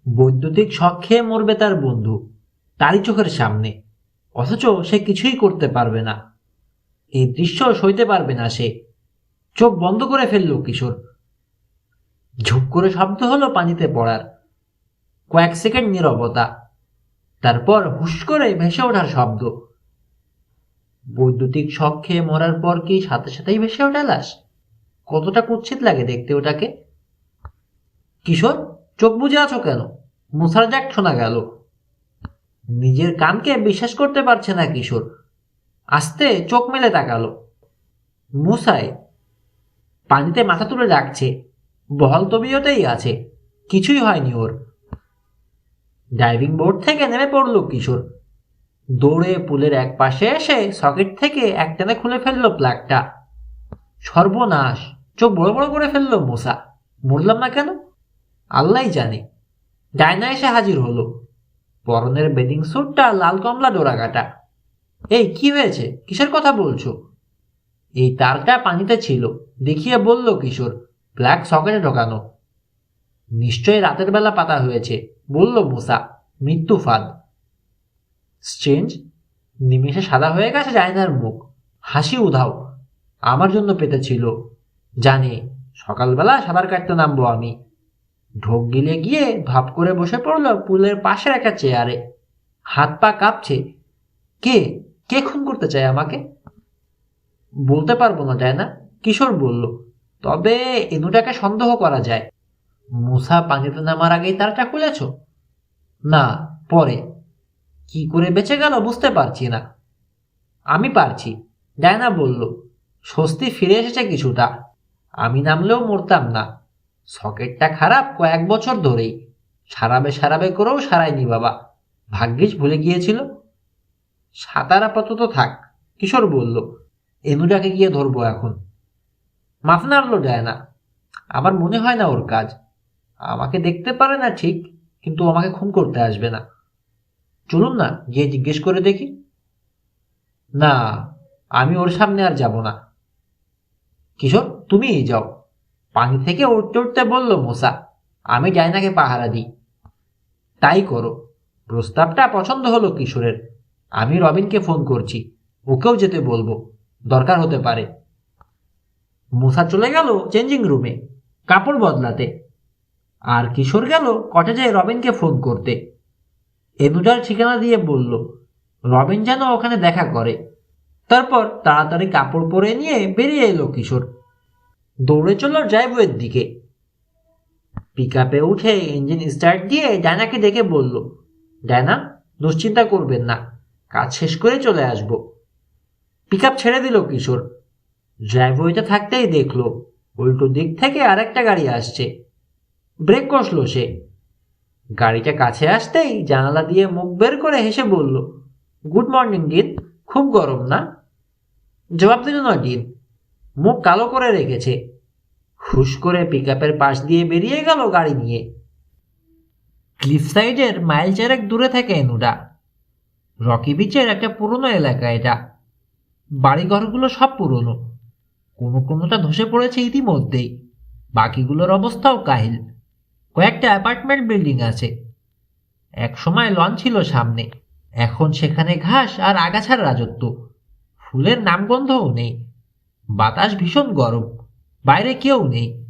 বৈদ্যুতিক শক খেয়ে মরবে তার বন্ধু, তারই চোখের সামনে, অথচ সে কিছুই করতে পারবে না। এই দৃশ্য সইতে পারবে না সে। চোখ বন্ধ করে ফেলল কিশোর। ঝুপ করে শব্দ হলো পানিতে পড়ার। কয়েক সেকেন্ড নীরবতা, তারপর হুশ করে ভেসে ওঠার শব্দ। বৈদ্যুতিক শক খেয়ে মরার পর কি সাথে সাথেই ভেসে ওঠে লাশ? কতটা কুৎসিত লাগে দেখতে ওটাকে। কিশোর, চোখ বুজে আছো কেন? মুসার ডাক শোনা গেল। নিজের কানকে বিশ্বাস করতে পারছে না কিশোর। আস্তে চোখ মেলে তাকালো। মুসাই পানিতে মাথা তুলে ডাকছে। বহাল তবিয়তেই আছে, কিছুই হয়নি ওর। ডাইভিং বোর্ড থেকে নেমে পড়ল কিশোর। দৌড়ে পুলের এক পাশে এসে সকেট থেকে একটানে খুলে ফেললো প্লাগটা। সর্বনাশ! চোখ বড় বড় করে ফেললো মুসা। মরলাম না কেন? আল্লাহই জানে। ডায়না এসে হাজির হলো। পরনের বেডিং স্যুটটা লাল কমলা ডোরাকাটা। এই কি হয়েছে? কিসের কথা বলছো? এই তারটা পানিতে ছিল, দেখিয়ে বলল কিশোর। প্লাগ সকেটে ঢোকানো। নিশ্চয়ই রাতের বেলা পাতা হয়েছে, বলল মুসা। মৃত্যু ফাঁদ। স্ট্রেঞ্জ। নিমেষে সাদা হয়ে গেছে ডায়নার মুখ। হাসি উধাও। আমার জন্য পেতেছিল, জানে সকালবেলা সাঁতার কাটতে নামবো আমি। ঢোক গিলে গিয়ে ধপ করে বসে পড়ল পুলের পাশের একটা চেয়ারে। হাত পা কাঁপছে। কে কে খুন করতে চায় আমাকে? বলতে পারবো না, তাই না? কিশোর বলল। তবে এনুটাকে সন্দেহ করা যায়। মুসা পানিতে নামার আগেই তারটা খুলেছ? না, পরে। কি করে বেঁচে গেল বুঝতে পারছি না। আমি পারছি, ডায়না বলল। স্বস্তি ফিরে এসেছে কিছুটা। আমি নামলেও মরতাম না। সকেটটা খারাপ কয়েক বছর ধরেই। সারাবে সারাবে করেও সারায়নি বাবা। ভাগ্যিস ভুলে গিয়েছিল। সাঁতার আপাতত থাক, কিশোর বলল। এনুটাকে গিয়ে ধরবো এখন। মাথা নাড়ল ডায়না। আমার মনে হয় না ওর কাজ। আমাকে দেখতে পারে না ঠিক, কিন্তু আমাকে খুন করতে আসবে না। চলুন না গিয়ে জিজ্ঞেস করে দেখি। না, আমি ওর সামনে আর যাব না। কিশোর, তুমিই যাও। পানি থেকে উঠতে উঠতে বলল মোসা। আমি ডায়নাকে পাহারা দিই। তাই করো। প্রস্তাবটা পছন্দ হলো কিশোরের। আমি রবিনকে ফোন করছি, ওকেও যেতে বলবো, দরকার হতে পারে। মুসা চলে গেল চেঞ্জিং রুমে কাপড় বদলাতে, আর কিশোর গেল কটেজে রবিনকে ফোন করতে। এনুটার ঠিকানা দিয়ে বলল রবিন যেন ওখানে দেখা করে। তারপর তাড়াতাড়ি কাপড় পরে নিয়ে বেরিয়ে এলো কিশোর। দৌড়ে চলল ড্রাইভওয়ের দিকে। পিক আপে উঠে ইঞ্জিন স্টার্ট দিয়ে ডায়নাকে ডেকে বলল, ডায়না, দুশ্চিন্তা করবেন না, কাজ শেষ করে চলে আসব। পিক আপ ছেড়ে দিল কিশোর। ড্রাইভওয়েতে থাকতেই দেখলো উল্টো দিক থেকে আরেকটা গাড়ি আসছে। ব্রেক কষলো সে। গাড়িটা কাছে আসতেই জানালা দিয়ে মুখ বের করে হেসে বলল, গুড মর্নিং ডিন। খুব গরম না? জবাব দিল না ডিন। মুখ কালো করে রেখেছে। হুশ করে পিক আপের পাশ দিয়ে বেরিয়ে গেল গাড়ি নিয়ে। ক্লিফ সাইডের মাইল চারেক দূরে থাকে এনুডা। রকি বিচের একটা পুরনো এলাকা এটা। বাড়িঘরগুলো সব পুরনো। কোনোটা ধসে পড়েছে ইতিমধ্যেই, বাকিগুলোর অবস্থাও কাহিল। কয়েকটা অ্যাপার্টমেন্ট বিল্ডিং আছে। এক সময় লন ছিল সামনে, এখন সেখানে ঘাস আর আগাছার রাজত্ব। ফুলের নামগন্ধও নেই। বাতাস ভীষণ গরম। বাইরে কেউ নেই।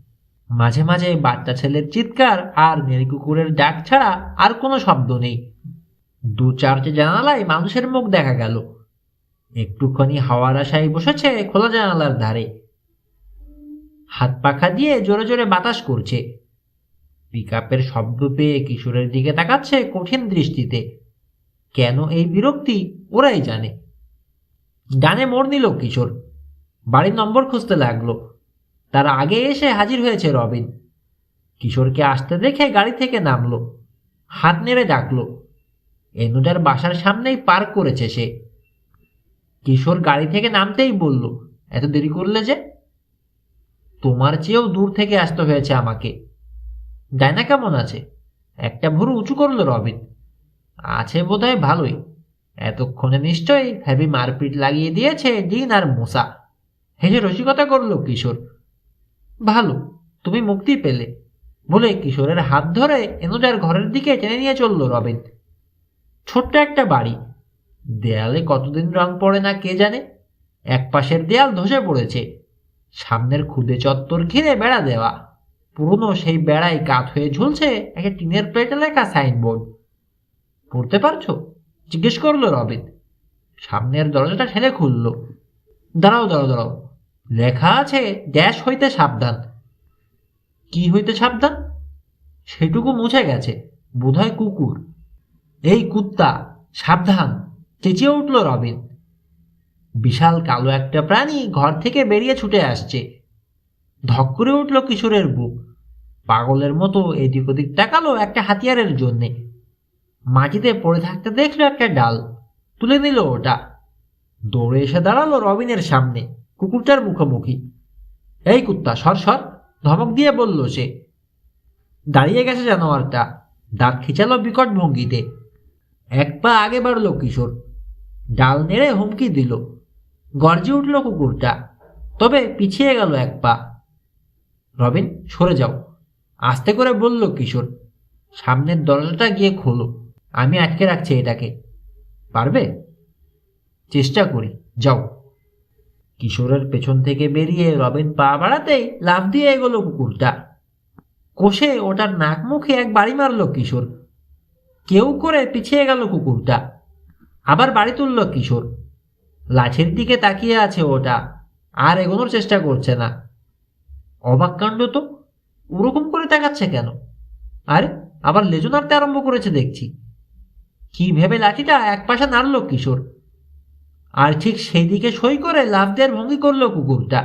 মাঝে মাঝে বাচ্চা ছেলের চিৎকার আর নেড়ি কুকুরের ডাক ছাড়া আর কোনো শব্দ নেই। দু চারটে জানালায় মানুষের মুখ দেখা গেল। একটুখানি হাওয়ার আশায় বসেছে খোলা জানালার ধারে। হাত পাখা দিয়ে জোরে জোরে বাতাস করছে। পিক আপের শব্দ পেয়ে কিশোরের দিকে তাকাচ্ছে কঠিন দৃষ্টিতে। কেন এই বিরক্তি ওরাই জানে। ডানে মোড় নিল কিশোর। বাড়ির নম্বর খুঁজতে লাগলো। তার আগে এসে হাজির হয়েছে রবিন। কিশোরকে আসতে দেখে গাড়ি থেকে নামলো। হাত নেড়ে ডাকলো। এনুটার বাসার সামনেই পার্ক করেছে সে। কিশোর গাড়ি থেকে নামতেই বলল, এত দেরি করলে যে? তোমার চেয়েও দূর থেকে আসতে হয়েছে আমাকে। ডায়না কেমন আছে? একটা ভুরু উঁচু করলো রবিন। আছে বোধহয় ভালোই। এতক্ষণে নিশ্চয়ই হেভি মারপিট লাগিয়ে দিয়েছে ডিন আর মোসা। হেসে রসিকতা করলো কিশোর। ভালো, তুমি মুক্তি পেলে। বলে কিশোরের হাত ধরে এনুজার ঘরের দিকে টেনে নিয়ে চলল রবিন। ছোট্ট একটা বাড়ি, দেয়ালে কতদিন রং পড়ে না কে জানে। এক পাশের দেয়াল ধসে পড়েছে, সামনের খুদে চত্বর ঘিরে বেড়া দেওয়া। পুরনো সেই বেড়ায় কাত হয়ে ঝুলছে একটা টিনের প্লেটে লেখা সাইনবোর্ড। পড়তে পারছো? জিজ্ঞেস করলো রবিন। সামনের দরজাটা ঠেলে খুলল। দাঁড়াও দাঁড়াও দাঁড়াও, লেখা আছে ড্যাশ হইতে সাবধান। কি হইতে সাবধান? সেটুকু মুছে গেছে, বোধহয় কুকুর। এই কুত্তা, সাবধান! চেঁচিয়ে উঠল রবিন। বিশাল কালো একটা প্রাণী ঘর থেকে বেরিয়ে ছুটে আসছে। ধক করে উঠল কিশোরের বুক। পাগলের মতো এদিক ওদিক তাকালো একটা হাতিয়ারের জন্যে। মাটিতে পড়ে থাকতে দেখলো একটা ডাল, তুলে নিল ওটা। দৌড়ে এসে দাঁড়ালো রবিনের সামনে, কুকুরটার মুখোমুখি। এই কুত্তা, সর সর! ধমক দিয়ে বলল সে। দাঁড়িয়ে গেছে জানোয়ারটা, দাঁত খিচালো বিকট ভঙ্গিতে। এক পা আগে বাড়ল কিশোর, ডাল নেড়ে হুমকি দিল। গর্জে উঠল কুকুরটা, তবে পিছিয়ে গেল এক পা। রবিন, সরে যাও, আস্তে করে বলল কিশোর। সামনের দরজাটা গিয়ে খোলো, আমি আটকে রাখছি এটাকে। পারবে? চেষ্টা করি, যাও। কিশোরের পেছন থেকে বেরিয়ে রবিন পা বাড়াতেই লাফ দিয়ে এগোলো কুকুরটা। কষে ওটার নাক মুখে এক বাড়ি মারল কিশোর। কেউ করে পিছিয়ে গেল কুকুরটা। আবার বাড়ি তুলল কিশোর। লাঠির দিকে তাকিয়ে আছে ওটা, আর এগোনোর চেষ্টা করছে না। অবাক কাণ্ড তো, ওরকম করে তাকাচ্ছে কেন? আরে, আবার লেজু নাড়তে আরম্ভ করেছে দেখছি। কি ভেবে লাঠিটা এক পাশে নাড়ল কিশোর, আর ঠিক সেই দিকে সই করে লাফ দেওয়ার ভঙ্গি করলো কুকুরটা।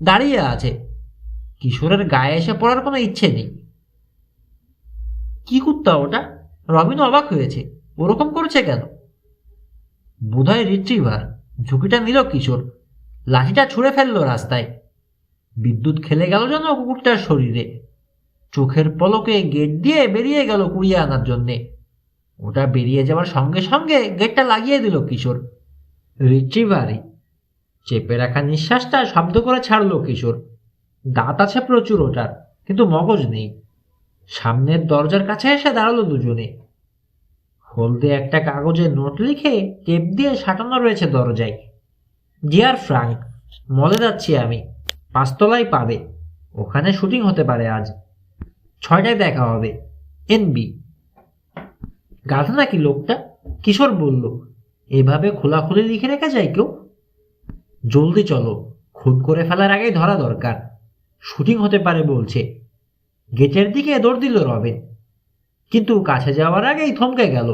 দাঁড়িয়ে আছে, কিশোরের গায়ে এসে পড়ার কোনো ইচ্ছে নেই। কি কুত্তা ওটা? রবিন অবাক হয়েছে, ওরকম করছে কেন? বোধহয় রিট্রিভার। ঝুঁকিটা নিল কিশোর, লাঠিটা ছুঁড়ে ফেললো রাস্তায়। বিদ্যুৎ খেলে গেল যেন কুকুরটার শরীরে। চোখের পলকে গেট দিয়ে বেরিয়ে গেল কুড়িয়ে আনার জন্যে। ওটা বেরিয়ে যাওয়ার সঙ্গে সঙ্গে গেটটা লাগিয়ে দিল কিশোর। রিট্রিভারই। চেপে রাখা নিঃশ্বাসটা শব্দ করে ছাড়ল কিশোর। দাঁত আছে প্রচুর ওটার, কিন্তু মগজ নেই। সামনের দরজার কাছে এসে দাঁড়ালো দুজনে। হলদে একটা কাগজে নোট লিখে টেপ দিয়ে সাঁটানো রয়েছে দরজায়। ডিয়ার ফ্রাঙ্ক, মলে যাচ্ছি আমি, 5 তলায় পাবে। ওখানে শুটিং হতে পারে আজ, 6টায় দেখা হবে। এনবি। গাধা নাকি লোকটা? কিশোর বলল। এভাবে খোলাখুলি লিখে রেখে যায় কেউ? জলদি চলো, খুন করে ফেলার আগেই ধরা দরকার। শুটিং হতে পারে বলছে। গেটের দিকে দৌড় দিল রবিন, কিন্তু কাছে যাওয়ার আগেই থমকে গেল।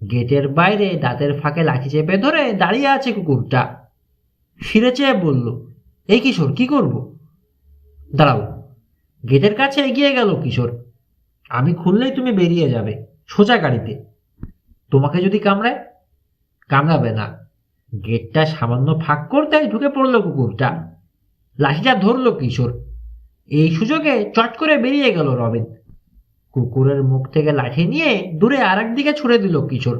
গেটের বাইরে দাঁতের ফাঁকে লাঠি চেপে ধরে দাঁড়িয়ে আছে কুকুরটা। ফিরে চেয়ে বলল, এই কিশোর, কি করব? দাঁড়াও। গেটের কাছে এগিয়ে গেল কিশোর। আমি খুললেই তুমি বেরিয়ে যাবে, সোজা গাড়িতে। তোমাকে যদি কামড়ায়? কামড়াবে না। গেটটা সামান্য ফাঁক করতেই ঢুকে পড়ল কুকুরটা। লাঠিটা ধরল কিশোর। এই সুযোগে চট করে বেরিয়ে গেল রবিন। কুকুরের মুখ থেকে লাঠি নিয়ে দূরে আরেক দিকে ছুড়ে দিল কিশোর।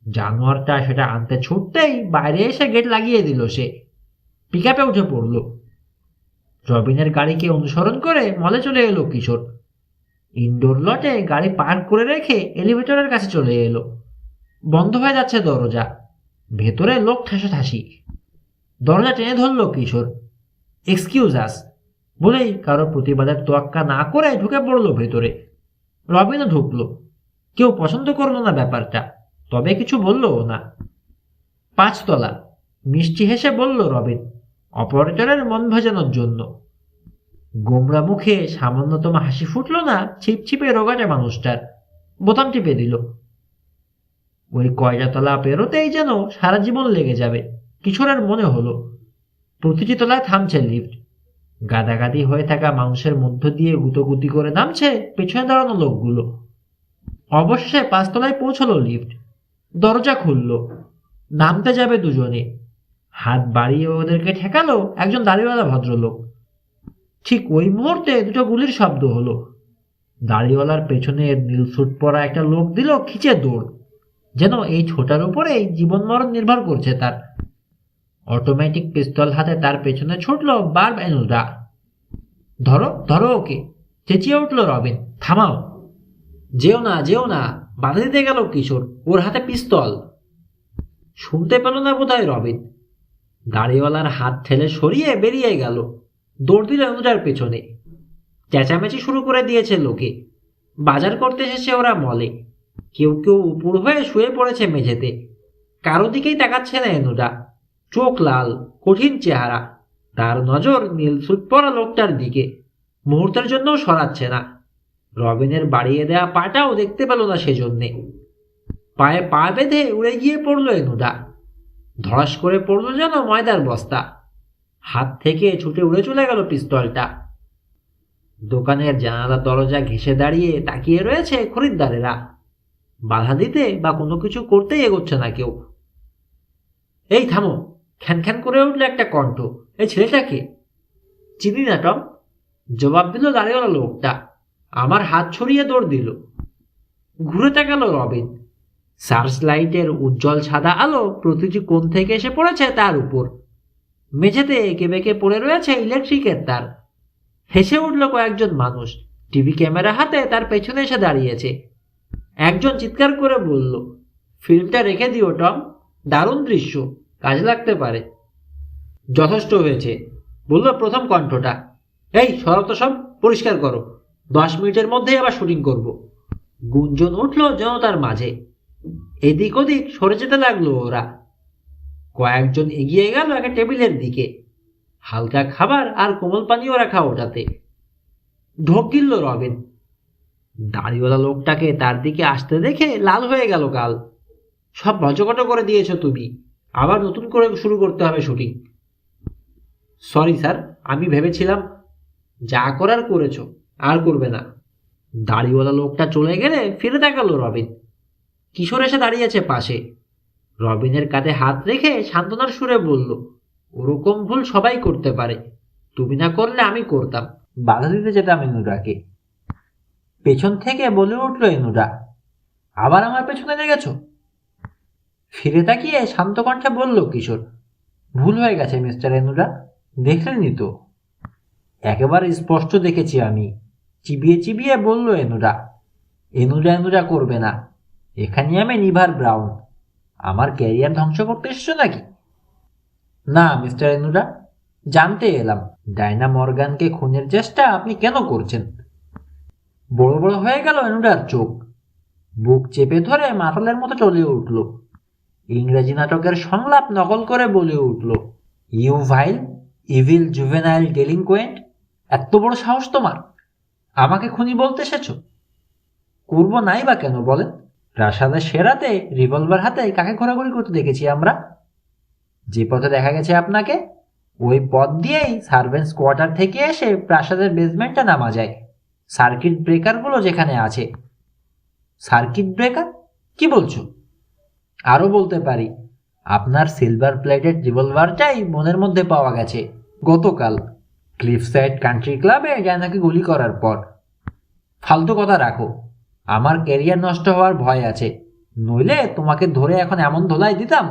জানোয়ারটা সেটা আনতে ছুটতেই বাইরে এসে গেট লাগিয়ে দিল সে। পিকআপে উঠে পড়ল। রবিনের গাড়িকে অনুসরণ করে মলে চলে এলো কিশোর। ইনডোর লটে গাড়ি পার্ক করে রেখে এলিভেটরের কাছে চলে এলো। বন্ধ হয়ে যাচ্ছে দরজা, ভেতরে লোক ঠাসাঠাসি। দরজা টেনে ধরল কিশোর। এক্সকিউজ আস বলেই কারো প্রতিবাদের তোয়াক্কা না করে ঢুকে পড়ল ভেতরে। রবিনও ঢুকলো। কেউ পছন্দ করলো না ব্যাপারটা, তবে কিছু বললও না। 5 তলা, মিষ্টি হেসে বলল রবিন, অপারেটরের মন ভেজানোর জন্য। গোমরা মুখে সামান্যতম হাসি ফুটল না ছিপছিপে রোগাটে মানুষটার। বোতাম টিপে দিল। ওই কয়টা তলা পেরোতেই যেন সারা জীবন লেগে যাবে, কিশোরের মনে হলো। প্রতিটি তলায় থামছে লিফট। গাদাগাদি হয়ে থাকা মানুষের মধ্য দিয়ে গুতোগুতি করে নামছে পেছনে দাঁড়ানো লোকগুলো। অবশেষে 5 তলায় পৌঁছলো লিফট। দরজা খুলল। নামতে যাবে দুজনে। হাত বাড়িয়ে ওদেরকে ঠেকালো একজন দাড়িওয়ালা ভদ্রলোক। ঠিক ওই মুহূর্তে দুটো গুলির শব্দ হলো। দাড়িওয়ালার পেছনে নীল স্যুট পরা একটা লোক দিল খিচে দৌড়, যেন এই ছোটার উপরেই জীবন মরণ নির্ভর করছে তার। অটোমেটিক পিস্তল হাতে তার পেছনে ছুটল বার্ব এনুরা। ধরো ধরো ওকে, চেঁচিয়ে উঠল রবিন, থামাও, যেও না যেও না, বাধা দিতে গেল কিশোর, ওর হাতে পিস্তল। শুনতে পেল না বোধহয় রবিন। গাড়িওয়ালার হাত ঠেলে সরিয়ে বেরিয়ে গেল, দৌড় দিল অনুজার পেছনে। চেঁচামেচি শুরু করে দিয়েছে লোকে। বাজার করতে এসেছে ওরা মলে। কেউ কেউ উপর হয়ে শুয়ে পড়েছে মেঝেতে। কারো দিকেই তাকাচ্ছে না এনুদা। চোখ লাল, কঠিন চেহারা। তার নজর নীল স্যুট পরা লোকটার দিকে। মুহূর্তের জন্য সরাচ্ছে না। রবিনের বাড়িয়ে দেয়া পাটাও দেখতে পেল না সেজন্যে। পায়ে পা বেঁধে উড়ে গিয়ে পড়ল এনুদা। ধড়াস করে পড়ল যেন ময়দার বস্তা। হাত থেকে ছুটে উড়ে চলে গেল পিস্তলটা। দোকানের জানালা দরজা ঘেঁষে দাঁড়িয়ে তাকিয়ে রয়েছে খরিদ্দারেরা। বাধা দিতে বা কোনো কিছু করতেই এগোচ্ছে না কেউ। এই থামো, খ্যান খ্যান করে উঠল একটা কণ্ঠ। এই ছেলেটাকে চিনি না টম, জবাব দিল দাঁড়িয়েওয়ালা লোকটা। আমার হাত ছড়িয়ে দৌড় দিল। ঘুরে তাকাল রবিন। সার্চ লাইটের উজ্জ্বল সাদা আলো প্রতিটি কোণ থেকে এসে পড়েছে তার উপর। মেঝেতে এঁকে বেঁকে পড়ে রয়েছে ইলেকট্রিকের তার। হেসে উঠল কয়েকজন মানুষ। টিভি ক্যামেরা হাতে তার পেছনে এসে দাঁড়িয়েছে। একজন চিৎকার করে বলল, ফিল্মটা রেখে দিও টম, দারুণ দৃশ্য, কাজে লাগতে পারে। যথেষ্ট হয়েছে, বলল প্রথম কণ্ঠটা। এই সরাও তো সব, পরিষ্কার করো, 10 মিনিটের মধ্যেই আবার শুটিং করব। গুঞ্জন উঠল জনতার মাঝে। এদিক ওদিক সরে যেতে লাগলো ওরা। কয়েকজন এগিয়ে গেল একটা টেবিলের দিকে। হালকা খাবার আর কোমল পানীয় রাখা ওটাতে। ঢোক গিলল রবিন। দাড়িওয়ালা লোকটাকে তার দিকে আসতে দেখে লাল হয়ে গেল গাল। সব ভজকট করে দিয়েছ তুমি, আবার নতুন করে শুরু করতে হবে শুটিং। সরি স্যার, আমি ভেবেছিলাম। যা করার করেছ, আর করবে না। দাড়িওয়ালা লোকটা চলে গেলে ফিরে তাকালো রবিন। কিশোর এসে দাঁড়িয়েছে পাশে। রবিনের কাঁধে হাত রেখে সান্ত্বনার সুরে বলল, ওরকম ভুল সবাই করতে পারে, তুমি না করলে আমি করতাম। বাধা দিতে যেতাম এনুরাকে। পেছন থেকে বলে উঠল এনুরা, আবার আমার পেছনে লেগেছ? ফিরে তাকিয়ে শান্ত কণ্ঠে বলল কিশোর, ভুল হয়ে গেছে মিস্টার এনুরা, দেখলেনই তো। একেবারে স্পষ্ট দেখেছি আমি, চিবিয়ে চিবিয়ে বলল এনুরা। এনুরা এনুরা করবে না, এখানে আমি নিভার ব্রাউন। আমার ক্যারিয়ার ধ্বংস করতে এসেছো নাকি? না মিস্টার এনুরা, জানতে এলাম ডায়না মর্গানকে খুনের চেষ্টা আপনি কেন করছেন। বড় বড় হয়ে গেল এনুরার চোখ। বুক চেপে ধরে মাতালের মতো চলে উঠল। ইংরেজি নাটকের সংলাপ নকল করে বলে উঠল, ইউ ভাইল ইভিল জুভেনাইল ডেলিনকোয়েন্ট, এত বড় সাহস তোমার! আমাকে খুনি বলতে এসেছ? করবো নাই বা কেন বলেন? প্রাসাদের সেরাতে রিভলভার হাতে কাকে ঘোরাঘুরি করতে দেখেছি আমরা? যে পথে দেখা গেছে আপনাকে, ওই পথ দিয়েই সার্ভেন্টস কোয়ার্টার থেকে এসে প্রাসাদের বেসমেন্টে নামা যায়, সার্কিট ব্রেকারগুলো যেখানে আছে। Circuit breaker? কি বলছো? আরো বলতে পারি, আপনার সিলভার প্লেটেড রিভলভারটাই মনের মধ্যে পাওয়া গেছে গতকাল ক্লিফসাইড কান্ট্রি ক্লাবে জানাকে গুলি করার পর। ফালতু কথা রাখো, আমার ক্যারিয়ার নষ্ট হওয়ার ভয় আছে, নইলে তোমাকে ধরে এখন এমন ধোলাই দিতাম।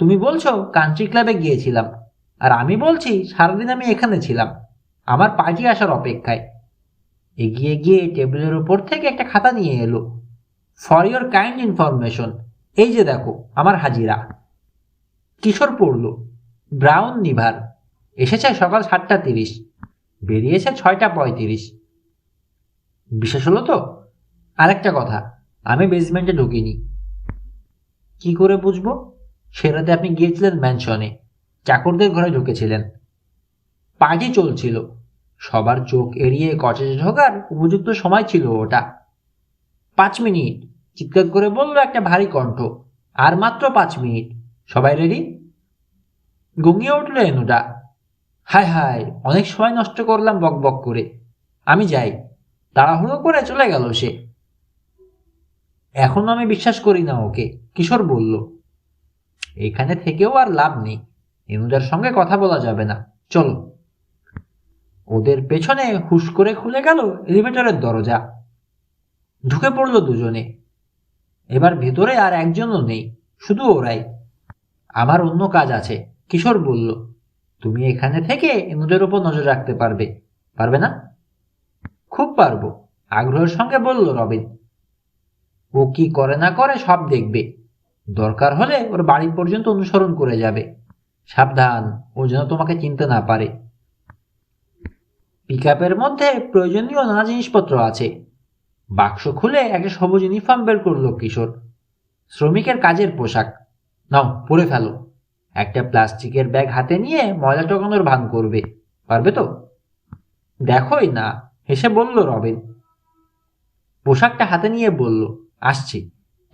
তুমি বলছো কান্ট্রি ক্লাবে গিয়েছিলাম, আর আমি বলছি সারাদিন আমি এখানে ছিলাম, আমার পার্টি আসার অপেক্ষায়। এগিয়ে গিয়ে টেবিলের উপর থেকে একটা খাতা নিয়ে এলো। ফর ইয়োর কাইন্ড ইনফরমেশন, এই যে দেখো আমার হাজিরা। কিশোর পড়ল, ব্রাউন নিভার, এসেছে সকাল 7:30, বেরিয়েছে 6:35। বিশেষ হলো তো? আরেকটা কথা, আমি বেসমেন্টে ঢুকিনি। কি করে বুঝবো? সেরাতে আপনি গিয়েছিলেন ম্যানশনে, চাকরদের ঘরে ঢুকেছিলেন। পার্টি চলছিল, সবার চোখ এড়িয়ে কটেজে ঢোকার উপযুক্ত সময় ছিল ওটা। 5 মিনিট, চিৎকার করে বলল একটা ভারী কণ্ঠ। আর মাত্র 5 মিনিট, সবাই রেডি? গঙিয়ে উঠল এনুটা। হায় হায়, অনেক সময় নষ্ট করলাম বক বক করে, আমি যাই। তাড়াহুড়ো করে চলে গেল সে। এখনো আমি বিশ্বাস করি না ওকে, কিশোর বলল। এখানে থেকেও আর লাভ নেই, এনুদার সঙ্গে কথা বলা যাবে না, চলো। ওদের পেছনে হুশ করে খুলে গেল এলিভেটরের দরজা। ঢুকে পড়ল দুজনে। এবার ভেতরে আর একজনও নেই, শুধু ওরাই। আমার অন্য কাজ আছে, কিশোর বলল। তুমি এখানে থেকে এনুদের উপর নজর রাখতে পারবে, পারবে না? খুব পারবো, আগ্রহের সঙ্গে বলল রবিন। ও কি করে না করে সব দেখবে, দরকার হলে ওর বাড়ি পর্যন্ত অনুসরণ করে যাবে। সাবধান, ও যেন তোমাকে চিনতে না পারে। পিকআপের মধ্যে প্রয়োজনীয় নানা জিনিসপত্র আছে। বাক্স খুলে একটা সবুজ ইউনিফর্ম বের করলো কিশোর। শ্রমিকের কাজের পোশাক। নাও, পরে ফেলো। একটা প্লাস্টিকের ব্যাগ হাতে নিয়ে ময়লা টকানোর ভান করবে, পারবে তো? দেখোই না, হেসে বলল রবিন। পোশাকটা হাতে নিয়ে বলল, আসছি,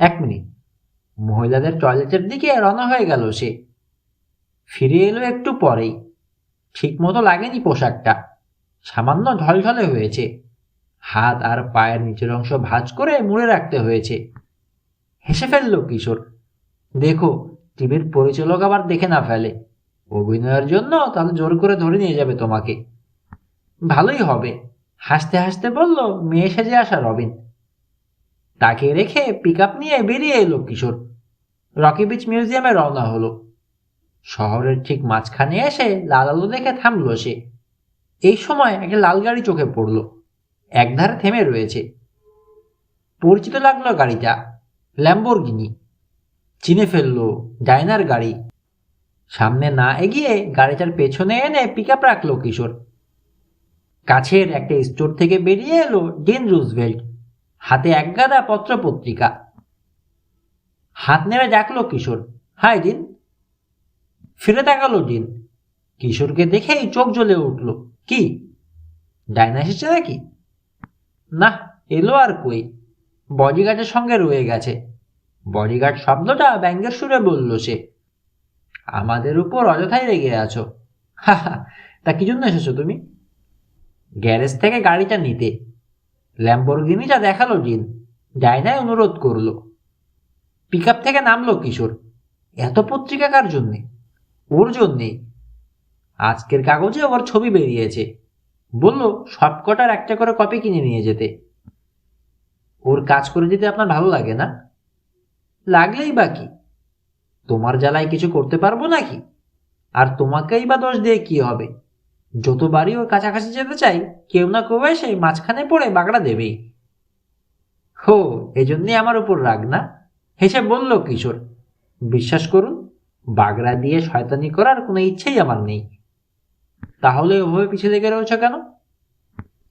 1 মিনিট। মহিলাদের টয়লেটের দিকে রওনা হয়ে গেল সে। ফিরে এলো একটু পরেই। ঠিক মতো লাগেনি পোশাকটা, সামান্য ঢলঢলে হয়েছে। হাত আর পায়ের নিচের অংশ ভাঁজ করে মুড়ে রাখতে হয়েছে। হেসে ফেলল কিশোর। দেখো, টিভির পরিচালক আবার দেখে না ফেলে। অভিনয়ের জন্য তাহলে জোর করে ধরে নিয়ে যাবে তোমাকে। ভালোই হবে, হাসতে হাসতে বলল মেয়ে সেজে আসা রবিন। তাকে রেখে পিকআপ নিয়ে বেরিয়ে এলো কিশোর। রকি বিচ মিউজিয়ামে রওনা হলো। শহরের ঠিক মাঝখানে এসে লাল আলো দেখে থামলো সে। এই সময় একটা লাল গাড়ি চোখে পড়ল, একধারে থেমে রয়েছে। পরিচিত লাগলো গাড়িটা, ল্যাম্বোর্গিনি। চিনে ফেললো, ডায়নার গাড়ি। সামনে না এগিয়ে গাড়িটার পেছনে এনে পিকআপ রাখলো কিশোর। কাছের একটা স্টোর থেকে বেরিয়ে এলো ডিন রুজভেল্ট, হাতে একগাদা পত্র পত্রিকা। হাত নেড়ে ডাকলো কিশোর, হাই ডিন। ফিরে তাকালো ডিন। কিশোরকে দেখেই চোখ জ্বলে উঠল। কি, ডায়না এসেছে নাকি? না, এলো আর কই, বডিগার্ডের সঙ্গে রয়ে গেছে। বডিগার্ড শব্দটা ব্যঙ্গের সুরে বলল সে। আমাদের উপর অযথাই রেগে আছো। হা হা, তা কি জন্য এসেছো তুমি? গ্যারেজ থেকে গাড়িটা নিতে। ল্যাম্বরগিনিটা দেখালো ডিন। ডায়নায় অনুরোধ করলো। পিকআপ থেকে নামলো কিশোর। এত পত্রিকা কার জন্যে? ওর জন্যেই। আজকের কাগজে ওর ছবি বেরিয়েছে, বলল সব কটার একটা করে কপি কিনে নিয়ে যেতে। ওর কাজ করে দিতে আপনার ভালো লাগে না? লাগলেই বা কি, তোমার জ্বালায় কিছু করতে পারবো নাকি? আর তোমাকেই বা দোষ দিয়ে কি হবে? যতবারই ওর কাছাকাছি যেতে চাই, কেউ না কেউ এসে মাঝখানে পড়ে বাগড়া দেবেই। হো, এজন্যই আমার উপর রাগ না? হেসে বলল কিশোর। বিশ্বাস করুন, বাগড়া দিয়ে শয়তানি করার কোনো ইচ্ছেই আমার নেই। তাহলে ওভাবে পিছিয়ে লেগে রয়েছ কেন?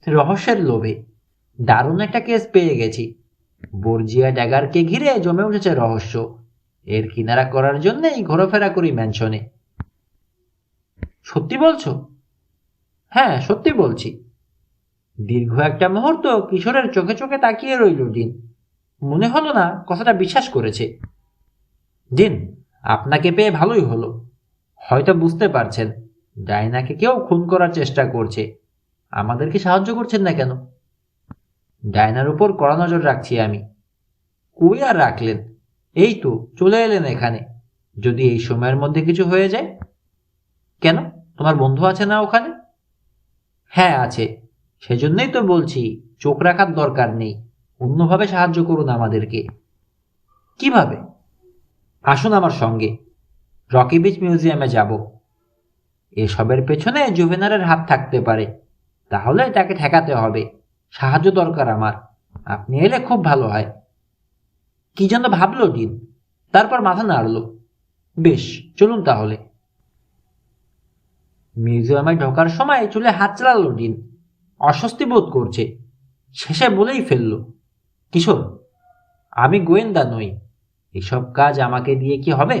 রহস্যের লোভে। দারুণ একটা কেস পেয়ে গেছি। বর্জিয়া ড্যাগারকে ঘিরে জমে উঠেছে রহস্য। এর কিনারা করার জন্যই ঘোরাফেরা করি ম্যানশনে। সত্যি বলছো? হ্যাঁ, সত্যি বলছি। দীর্ঘ একটা মুহূর্ত কিশোরের চোখে চোখে তাকিয়ে রইল ডিন। মনে হলো না কথাটা বিশ্বাস করেছে। ডিন, আপনাকে পেয়ে ভালোই হলো। হয়তো বুঝতে পারছেন ডায়নাকে কেউ খুন করার চেষ্টা করছে। আমাদেরকে সাহায্য করছেন না কেন? ডায়নার উপর কড়া নজর রাখছি আমি। কই আর রাখলেন, এই তো চলে এলেন এখানে। যদি এই সময়ের মধ্যে কিছু হয়ে যায়? কেন, তোমার বন্ধু আছে না ওখানে? হ্যাঁ আছে, সেজন্যই তো বলছি চোখ রাখার দরকার নেই। অন্যভাবে সাহায্য করুন আমাদেরকে। কিভাবে? আসুন আমার সঙ্গে, রকি বিচ মিউজিয়ামে যাব। এসবের পেছনে জুভেনারের হাত থাকতে পারে, তাহলে তাকে ঠেকাতে হবে। সাহায্য দরকার আমার, আপনি এলে খুব ভালো হয়। কি যেন ভাবলো ডিন, তারপর মাথা নাড়ল। বেশ, চলুন তাহলে। মিউজিয়ামে ঢোকার সময় চুলে হাত চালালো ডিন। অস্বস্তি বোধ করছে, শেষে বলেই ফেলল, কিশোর, আমি গোয়েন্দা নই। এসব কাজ আমাকে দিয়ে কি হবে?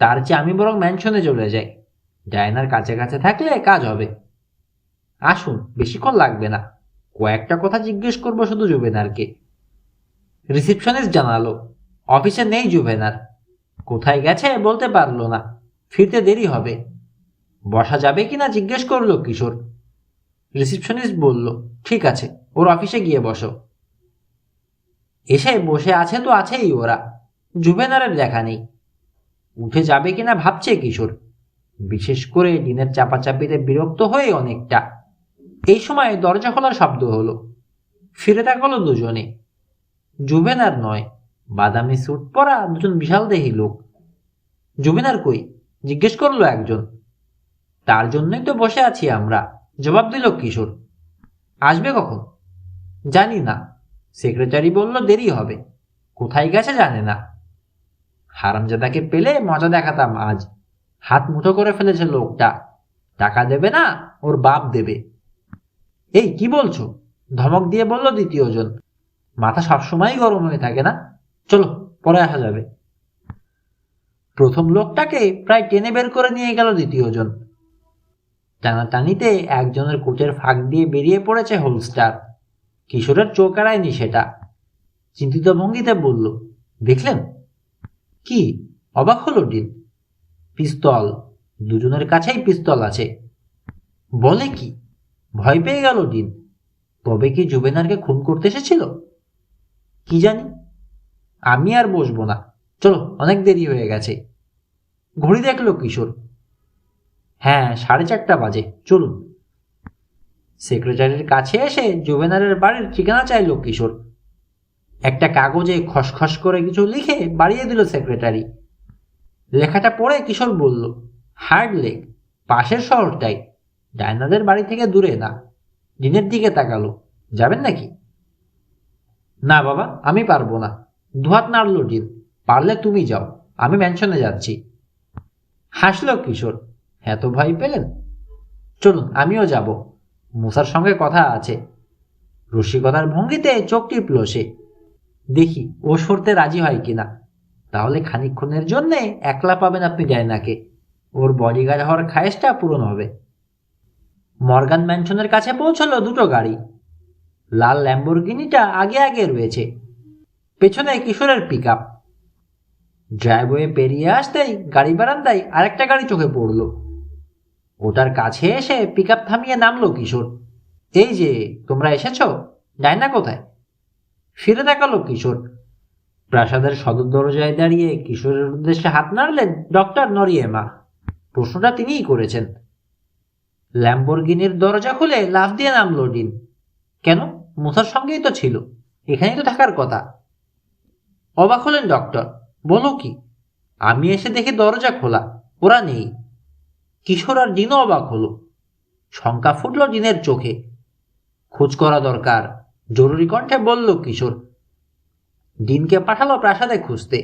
তার চেয়ে আমি বরং ম্যানশনে চলে যাই। ডায়নার কাছে কাছে থাকলে কাজ হবে। আসুন, বেশিক্ষণ লাগবে না। কয়েকটা কথা জিজ্ঞেস করবো শুধু জুবেনারকে। রিসেপশনিস্ট জানালো অফিসে নেই জুবেনার। কোথায় গেছে বলতে পারলো না, ফিরতে দেরি হবে। বসা যাবে কিনা জিজ্ঞেস করলো কিশোর। রিসেপশনিস্ট বলল, ঠিক আছে, ওর অফিসে গিয়ে বসো। এসে বসে আছে তো আছেই ওরা, জুবেনারের দেখা নেই। উঠে যাবে কিনা ভাবছে কিশোর, বিশেষ করে ডিনের চাপাচাপিতে বিরক্ত হয়ে অনেকটা। এই সময় দরজা খোলার শব্দ হলো। ফিরে তাকালো দুজনে। জুবেনার নয়, বাদামি স্যুট পরা দুজন বিশাল দেহী লোক। জুবেনার কই জিজ্ঞেস করলো একজন। তার জন্যই তো বসে আছি আমরা, জবাব দিল কিশোর। আসবে কখন? জানি না, সেক্রেটারি বলল দেরি হবে, কোথায় গেছে জানে না। হারামজাদাকে পেলে মজা দেখাতাম আজ। হাত মুঠো করে ফেলেছে লোকটা, টাকা দেবে না, ওর বাপ দেবে। এই কি বলছো? ধমক দিয়ে বলল দ্বিতীয় জন। মাথা সবসময় গরম হয়ে থাকে না, চলো পরে আসা যাবে। প্রথম লোকটাকে প্রায় টেনে বের করে নিয়ে গেল দ্বিতীয় জন। টানাটানিতে একজনের কোটের ফাঁক দিয়ে বেরিয়ে পড়েছে হোলস্টার। কিশোরের চোখ এড়ায়নি সেটা। চিন্তিত ভঙ্গিতে বলল, দেখলেন? কি? অবাক হলো ডিন। পিস্তল, দুজনের কাছেই পিস্তল আছে। বলে কি? ভয় পেয়ে গেল ডিন। তবে কি জুবেনারকে খুন করতে এসেছিল? কি জানি। আমি আর বসবো না, চলো, অনেক দেরি হয়ে গেছে। ঘড়ি দেখলো কিশোর। হ্যাঁ, 4:30 বাজে, চলুন। সেক্রেটারির কাছে এসে জুবেনারের বাড়ির ঠিকানা চাইল কিশোর। একটা কাগজে খসখস করে কিছু লিখে বাড়িয়ে দিল সেক্রেটারি। লেখাটা পড়ে কিশোর বলল, হার্ড লেক, পাশের শহরটাই, ডায়নাদের বাড়ি থেকে দূরে না। দিনের দিকে তাকালো, যাবেন নাকি? না বাবা, আমি পারবো না। দুহাত নাড়ল ডিন। পারলে তুমি যাও, আমি ম্যানশনে যাচ্ছি। হাসল কিশোর, এত ভয় পেলেন? চলুন, আমিও যাব, মুসার সঙ্গে কথা আছে। রসিকতার ভঙ্গিতে চোখ টিপল সে। দেখি ও সরতে রাজি হয় কিনা, তাহলে খানিকক্ষণের জন্যে একলা পাবেন আপনি ডায়নাকে। ওর বডিগার্ড হওয়ার খায়েশটা পূরণ হবে। মর্গান ম্যানশনের কাছে পৌঁছলো দুটো গাড়ি। লাল ল্যাম্বরগিনিটা আগে আগে রয়েছে, পেছনে কিশোরের পিক আপ। ড্রাইভওয়ে পেরিয়ে আসতেই গাড়ি বারান্দায় আরেকটা গাড়ি চোখে পড়ল। ওটার কাছে এসে পিক আপ থামিয়ে নামলো কিশোর। এই যে, তোমরা এসেছ, ডায়না কোথায়? ফিরে দেখালো কিশোর। প্রাসাদের সদর দরজায় দাঁড়িয়ে কিশোরের উদ্দেশ্যে হাত নাড়লেন ডক্টর নরিয়েমা। প্রশ্নটা তিনিই করেছেন। ল্যাম্বরগিনির দরজা খুলে লাফ দিয়ে নামলো ডিন। কেন? মুসার সঙ্গেই তো ছিল, এখানেই তো থাকার কথা। অবাক হলেন ডক্টর। বলো কি? আমি এসে দেখি দরজা খোলা, ওরা নেই। কিশোর আর ডিনও অবাক হলো। শঙ্কা ফুটল ডিনের চোখে। খোঁজ করা দরকার, জরুরি কণ্ঠে বলল কিশোর। ডিনকে পাঠালো প্রাসাদে খুঁজতে।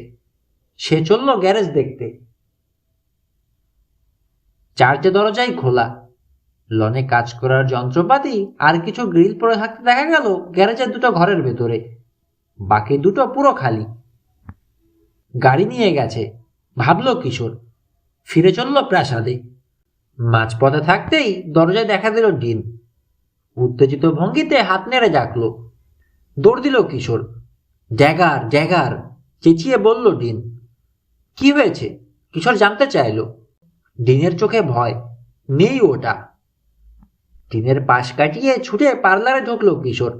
সে চলল গ্যারেজ দেখতে। চারটে দরজাই খোলা। লনে কাজ করার যন্ত্রপাতি আর কিছু গ্রিল পড়ে থাকতে দেখা গেল গ্যারেজের দুটো ঘরের ভেতরে। বাকি দুটো পুরো খালি। গাড়ি নিয়ে গেছে, ভাবল কিশোর। ফিরে চলল প্রাসাদে। মাঝপথে থাকতেই দরজায় দেখা দিল ডিন। উত্তেজিত ভঙ্গিতে হাত নেড়ে ডাকল। দৌড় দিল কিশোর। ড্যাগার, ড্যাগার, চেঁচিয়ে বলল ডিন। কি হয়েছে? কিশোর জানতে চাইল। ডিনের চোখে ভয়, নেই ওটা। ডিনের পাশ কাটিয়ে ছুটে পার্লারে ঢুকলো কিশোর।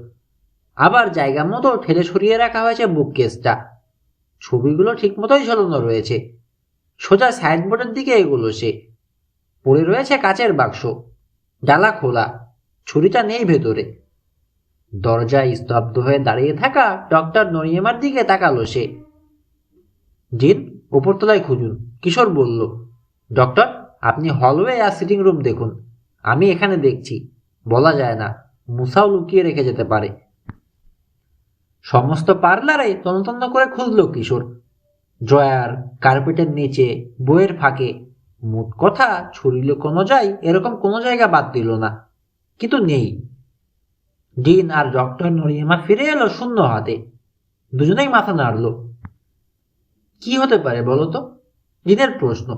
আবার জায়গা মতো ঠেলে সরিয়ে রাখা হয়েছে বুককেসটা। ছবিগুলো ঠিক মতোই ঝোলানো রয়েছে। সোজা সাইনবোর্ডের দিকে এগুলো সে। পড়ে রয়েছে কাচের বাক্স, ডালা খোলা, ছুরিটা নেই ভেতরে। দরজায় স্তব্ধ হয়ে দাঁড়িয়ে থাকা ডক্টর নরিয়েমার দিকে তাকালো সে। ডিন, উপরতলায় খুঁজুন, কিশোর বলল। ডক্টর, আপনি হলওয়ে আর সিটিং রুম দেখুন, আমি এখানে দেখছি। বলা যায় না, মুসাও লুকিয়ে রেখে যেতে পারে। সমস্ত পার্লারে তন্ন করে খুঁজল কিশোর। ড্রয়ার, কার্পেটের নিচে, বইয়ের ফাঁকে, মোট কথা ছড়িল কোনো যায় এরকম কোনো জায়গা বাদ দিল না। কিন্তু নেই। ডিন আর ডক্টর নরিয়েমা ফিরে এলো শূন্য হাতে। দুজনেই মাথা নাড়ল। কি হতে পারে বলতো? ডিনের প্রশ্ন।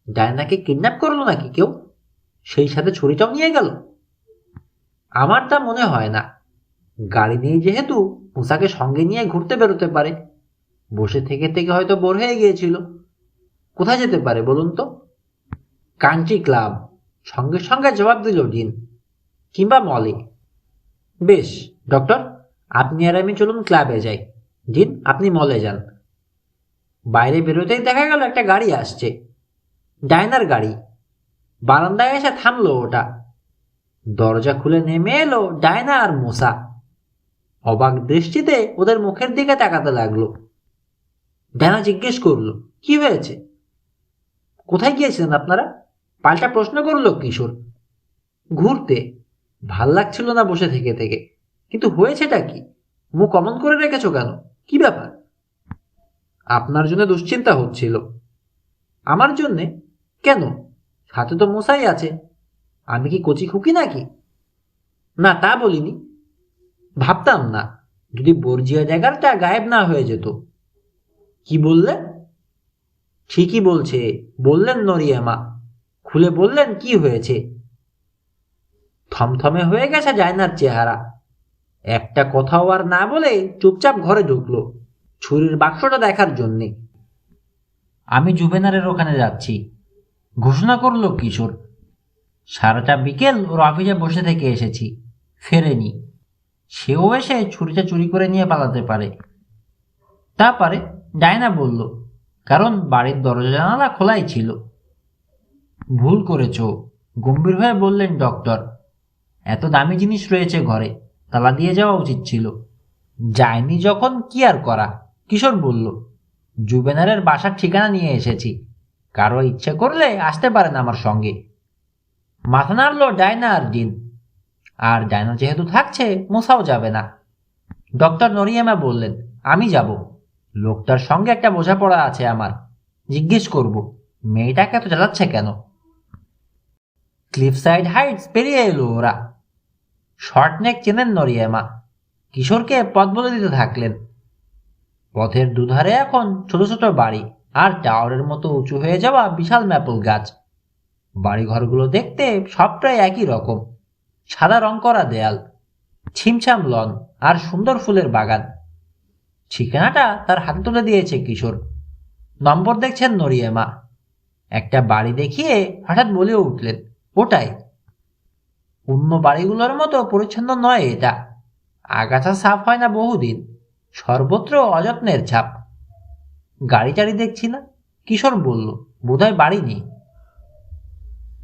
ডায়নাকে কিডন্যাপ করলো নাকি কেউ? সেই সাথে ছুরিটাও নিয়ে গেল? আমার তা মনে হয় না। গাড়ি নেই যেহেতু মুসাকে সঙ্গে নিয়ে ঘুরতে বেরোতে পারে। বসে থেকে থেকে হয়তো বোর হয়ে গিয়েছিল। কোথায় যেতে পারে বলুন তো? কান্ট্রি ক্লাব, সঙ্গে সঙ্গে জবাব দিল ডিন। কিংবা মলে। বেশ ডক্টর, আপনি আর আমি চলুন ক্লাবে যাই। ডিন, আপনি মলে যান। বাইরে বেরোতেই দেখা গেল একটা গাড়ি আসছে। ডায়নার গাড়ি। বারান্দায় এসে থামলো ওটা। দরজা খুলে নেমে এলো ডায়না আর মুসা। অবাক দৃষ্টিতে ওদের মুখের দিকে তাকাতে লাগলো। ডায়না জিজ্ঞেস করলো, কি হয়েছে? কোথায় গিয়েছিলেন আপনারা? পাল্টা প্রশ্ন করলো কিশোর। ঘুরতে। ভাল লাগছিল না বসে থেকে থেকে, কিন্তু হয়েছেটা কি? মুখ অমন করে রেখেছো কেন? কি ব্যাপার? আপনার জন্য দুশ্চিন্তা হচ্ছিল। আমার জন্যে? কেন? সাথে তো মশাই আছে। আমি কি কচি খুকি নাকি? না, তা বলিনি। ভাবতাম না যদি বর্জিয়া জায়গাটা গায়েব না হয়ে যেত। কি বললে? ঠিকই বলছে, বললেন নরিয়ামা। খুলে বললেন কি হয়েছে। থমথমে হয়ে গেছে জায়নার চেহারা। একটা কথাও আর না বলে চুপচাপ ঘরে ঢুকলো, ছুরির বাক্সটা দেখার জন্যে। আমি জুবেনারের ওখানে যাচ্ছি, ঘোষণা করলো কিশোর। সারাটা বিকেল ওর অফিসে বসে থেকে এসেছি, ফেরেনি। সেও এসে ছুরিটা চুরি করে নিয়ে পালাতে পারে। তা পারে, ডায়না বলল, কারণ বাড়ির দরজা জানালা খোলাই ছিল। ভুল করেছ, গম্ভীর হয়ে বললেন ডক্টর। এত দামি জিনিস রয়েছে ঘরে, তালা দিয়ে যাওয়া উচিত ছিল। যায়নি যখন কি আর করা, কিশোর বলল। জুবেনারের বাসার ঠিকানা নিয়ে এসেছি, কারো ইচ্ছে করলে আসতে পারেন আমার সঙ্গে। মাথা নাড়ল ডায়না আর ডিন। আর ডায়না যেহেতু থাকছে, মোসাও যাবে না। ডক্টর নরিয়ামা বললেন, আমি যাব। লোকটার সঙ্গে একটা বোঝাপড়া আছে আমার, জিজ্ঞেস করব মেয়েটাকে এত জ্বালাচ্ছে কেন। ক্লিফসাইড হাইটস পেরিয়ে এলো ওরা। শর্ট নেক চেনেন নরিয়ামা, কিশোরকে পথ বলে দিতে থাকলেন। পথের দুধারে এখন ছোট ছোট বাড়ি আর টাওয়ারের মতো উঁচু হয়ে যাওয়া বিশাল ম্যাপল গাছ। বাড়িঘরগুলো দেখতে সব প্রায় একই রকম, সাদা রং করা দেয়াল, ছিমছাম লন আর সুন্দর ফুলের বাগান। ঠিকানাটা তার হাতে তুলে দিয়েছে কিশোর। নম্বর দেখছেন নরিয়ামা। একটা বাড়ি দেখিয়ে হঠাৎ বলে উঠলেন, ওটাই। অন্য বাড়িগুলোর মতো পরিচ্ছন্ন নয় এটা, আগাছা সাফ হয় না বহুদিন, সর্বত্র অযত্নের ছাপ। গাড়ি টাড়ি দেখছি না, কিশোর বলল, বোধহয় বাড়ি নেই।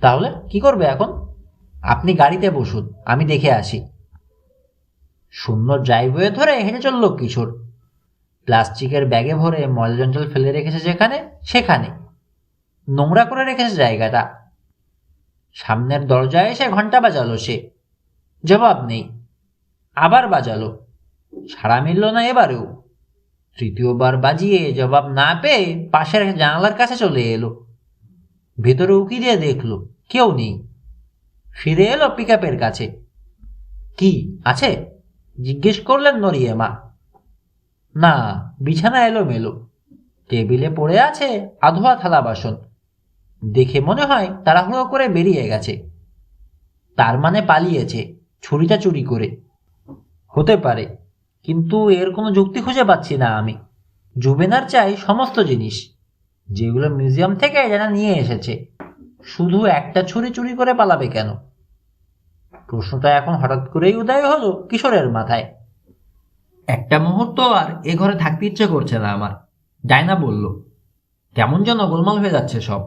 তাহলে কি করবে এখন? আপনি গাড়িতে বসুন, আমি দেখে আসি। শূন্য ড্রাইভওয়ে ধরে হেঁটে চলল কিশোর। প্লাস্টিকের ব্যাগে ভরে ময়লা জঞ্জাল ফেলে রেখেছে যেখানে সেখানে, নোংরা করে রেখেছে জায়গাটা। সামনের দরজায় এসে ঘন্টা বাজালো সে, জবাব নেই। আবার বাজালো, সাড়া মিলল না এবারেও। তৃতীয়বার বাজিয়ে জবাব না পেয়ে পাশের জানালার কাছে চলে এলো। ভেতরে উকি দিয়ে দেখলো কেউ নেই। ফিরে এলো পিকআপের কাছে। কি আছে জিজ্ঞেস করলেন নরিয়ামা। না, বিছানা এলোমেলো, টেবিলে পড়ে আছে আধোয়া থালা বাসন। দেখে মনে হয় তাড়াহুড়ো করে বেরিয়ে গেছে। তার মানে পালিয়েছে, ছুরিটা চুরি করে। হতে পারে, কিন্তু এর কোনো যুক্তি খুঁজে পাচ্ছি না আমি। জুবেনার চাই সমস্ত জিনিস, যেগুলো মিউজিয়াম থেকে জানা নিয়ে এসেছে। শুধু একটা ছুরি চুরি করে পালাবে কেন? প্রশ্নটা এখন হঠাৎ করেই উদয় হলো কিশোরের মাথায়। একটা মুহূর্ত আর এ ঘরে থাকতে ইচ্ছে করছে না আমার, ডায়না বলল। কেমন যেন গোলমাল হয়ে যাচ্ছে সব।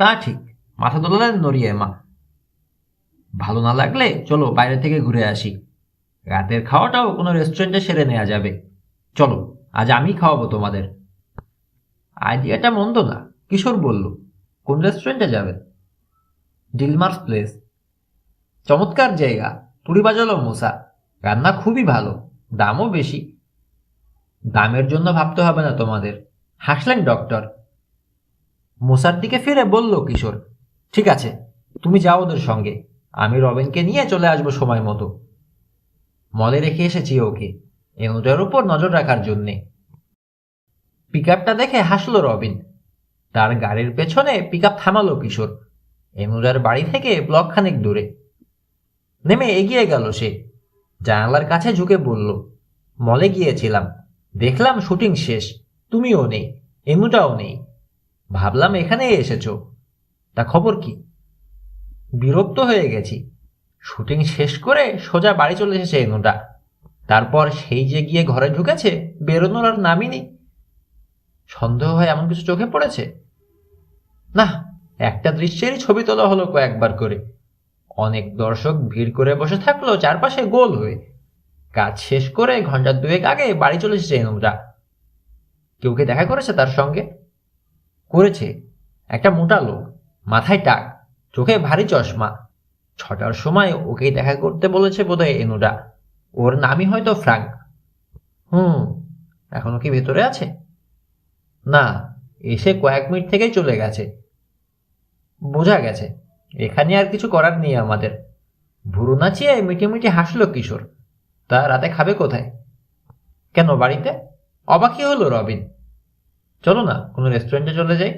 তা ঠিক, মাথা দোলালেন নরিয়ামা। ভালো না লাগলে চলো বাইরে থেকে ঘুরে আসি। রাতের খাওয়াটাও কোনো রেস্টুরেন্টে সেরে নেওয়া যাবে। চলো, আজ আমি খাওয়াবো তোমাদের। আইডিয়াটা মন্দ না, কিশোর বলল। কোন রেস্টুরেন্টে যাবেন? ডিলমার্স প্লেস। চমৎকার জায়গা, তুড়ি বাজালো মোসা। রান্না খুবই ভালো, দামও বেশি। দামের জন্য ভাবতে হবে না তোমাদের, হাসলেন ডক্টর। মোসার দিকে ফিরে বলল কিশোর, ঠিক আছে, তুমি যাও ওদের সঙ্গে, আমি রবিনকে নিয়ে চলে আসবো সময় মতো। মলে রেখে এসেছি ওকে, এনোটার উপর নজর রাখার জন্যে। পিকআপটা দেখে হাসলো রবিন। তার গাড়ির পেছনে পিকআপ থামালো কিশোর, এনুরার বাড়ি থেকে ব্লক খানেক দূরে। নেমে এগিয়ে গেল সে, জানালার কাছে ঝুঁকে বলল, মলে গিয়েছিলাম, দেখলাম শুটিং শেষ, তুমিও নেই, এমুটাও নেই। ভাবলাম এখানেই এসেছ, তা খবর কি? বিরক্ত হয়ে গেছি। শুটিং শেষ করে সোজা বাড়ি চলে এসেছে এনুটা। তারপর সেই যে গিয়ে ঘরে ঢুকেছে, বেরোনোর আর নামই নেই। সন্দেহ হয় এমন কিছু চোখে পড়েছে? না, একটা দৃশ্যেরই ছবি তোলা হলো কয়েকবার করে। অনেক দর্শক ভিড় করে বসে থাকলো চারপাশে গোল হয়ে। কাজ শেষ করে ঘন্টা দুয়েক আগে বাড়ি চলে এসেছে এনুরা। কেউ কে দেখা করেছে তার সঙ্গে? করেছে, একটা মোটা লোক, মাথায় টাক, চোখে ভারী চশমা। 6টার সময় ওকেই দেখা করতে বলেছে বোধহয় এনুডা। ওর নামই হয়তো ফ্রাঙ্ক। এখনো কি ভেতরে আছে? না, এসে কয়েক মিনিট থেকেই চলে গেছে। বোঝা গেছে। এখানে আর কিছু করার নেই আমাদের। ভুরু নাচিয়ে মিটিমিটি হাসলো কিশোর। তা রাতে খাবে কোথায়? কেন, বাড়িতে? অবাকই হলো রবিন। চলো না, কোনো রেস্টুরেন্টে চলে যাই।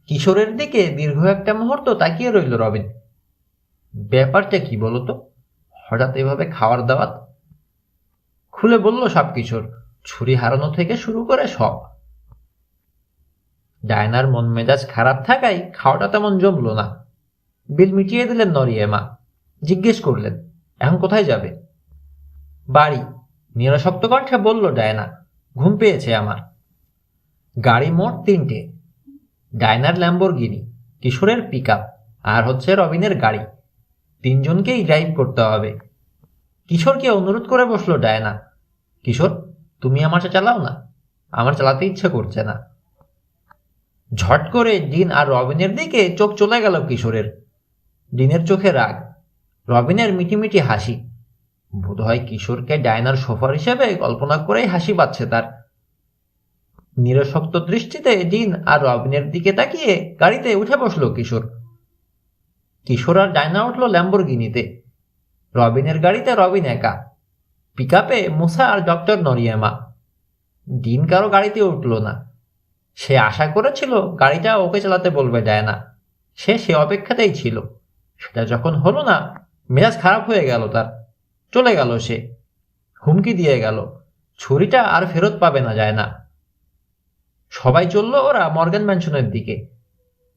কিশোরের দিকে দীর্ঘ একটা মুহূর্ত তাকিয়ে রইল রবিন। ব্যাপারটা কি বলতো? হঠাৎ এভাবে খাওয়ার দাওয়াত? খুলে বলল সব কিশোর, ছুরি হারানো থেকে শুরু করে সব। ডায়নার মন মেজাজ খারাপ থাকায় খাওয়াটা তেমন জমল না। বিল মিটিয়ে দিলেন নরিয়েমা। জিজ্ঞেস করলেন, এখন কোথায় যাবে? বাড়ি, নিরাসক্ত কণ্ঠে বলল ডায়না। ঘুম পেয়েছে আমার। গাড়ি মোট 3টে। ডায়নার ল্যাম্বরগিনি, কিশোরের পিকআপ, আর হচ্ছে রবিনের গাড়ি। 3জনকেই ড্রাইভ করতে হবে। কিশোরকে অনুরোধ করে বসলো ডায়না। কিশোর, তুমি আমারটা চালাও না, আমার চালাতে ইচ্ছে করছে না। ঝট করে ডিন আর রবিনের দিকে চোখ চলে গেল কিশোরের। ডিনের চোখে রাগ, রবিনের মিটিমিটি হাসি। বোধহয় কিশোরকে ডায়নার শোফার হিসেবে কল্পনা করেই হাসি পাচ্ছে তার। নিরসক্ত দৃষ্টিতে ডিন আর রবিনের দিকে তাকিয়ে গাড়িতে উঠে বসলো কিশোর। কিশোর আর ডায়না উঠল ল্যাম্বরগিনিতে। রবিনের গাড়িতে রবিন একা, পিকআপে মুসা আর ডক্টর নরিয়েমা। ডিন কারো গাড়িতে উঠল না। সে আশা করেছিল গাড়িটা ওকে চালাতে বলবে ডায়না। সে অপেক্ষাতেই ছিল। সেটা যখন হলো না, মেজাজ খারাপ হয়ে গেল তার। চলে গেল সে। হুমকি দিয়ে গেল, ছুরিটা আর ফেরত পাবে না ডায়না। সবাই চলল ওরা মর্গান ম্যানশনের দিকে।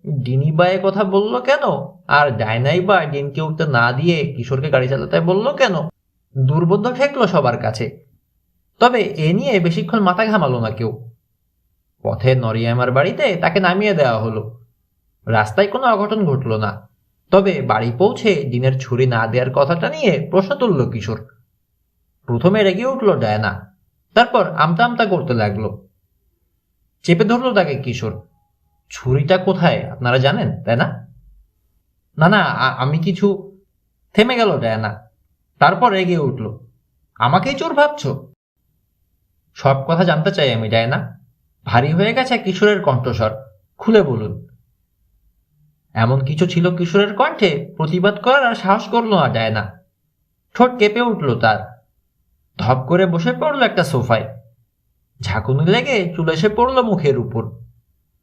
ডিনি বা এ কথা বলল কেন, আর ডায়নাই বা ডিনকে উঠতে না দিয়ে কিশোরকে গাড়ি চালাতে বলল কেন? দুর্বোধ্য ঠেকলো সবার কাছে। তবে এ নিয়ে বেশিক্ষণ মাথা ঘামালো না কেউ। পথে নরিয়ামার বাড়িতে তাকে নামিয়ে দেওয়া হলো। রাস্তায় কোনো অঘটন ঘটল না। তবে বাড়ি পৌঁছে ডিনের ছুরি না দেওয়ার কথাটা নিয়ে প্রশ্ন তুলল কিশোর। প্রথমে রেগে উঠল ডায়না, তারপর আমতা আমতা করতে লাগলো। চেপে ধরল তাকে কিশোর। ছুরিটা কোথায় আপনারা জানেন, তাই না? না না, আমি কিছু। থেমে গেল ডায়না, তারপর রেগে উঠল। আমাকেই চোর ভাবছ? সব কথা জানতে চাই আমি ডায়না। ভারী হয়ে গেছে কিশোরের কণ্ঠস্বর। খুলে বলুন। এমন কিছু ছিল কিশোরের কণ্ঠে, প্রতিবাদ করার আর সাহস করল না ডায়না। ঠোঁট কেঁপে উঠল তার। ধপ করে বসে পড়ল একটা সোফায়। ঝাঁকুনি লেগে চুল এসে পড়ল মুখের উপর।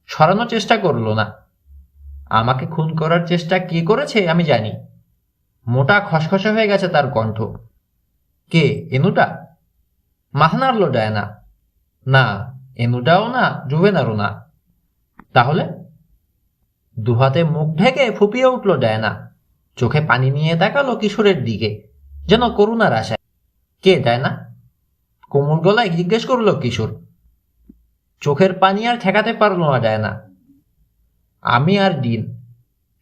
সরানোর চেষ্টা করল না। আমাকে খুন করার চেষ্টা কে করেছে আমি জানি। মোটা খসখসে হয়ে গেছে তার কণ্ঠ। কে, এনুটা? মাথা নাড়ল ডায়না। না, এনুটাও না, জুভেনারও না। তাহলে? দুহাতে মুখ ঢেকে ফুপিয়ে উঠল ডায়না। চোখে পানি নিয়ে তাকালো কিশোরের দিকে, যেন করুণার আশায়। কে ডায়না? কোমল গলায় জিজ্ঞেস করল কিশোর। চোখের পানি আর ঠেকাতে পারল না ডায়না। আমি আর ডিন।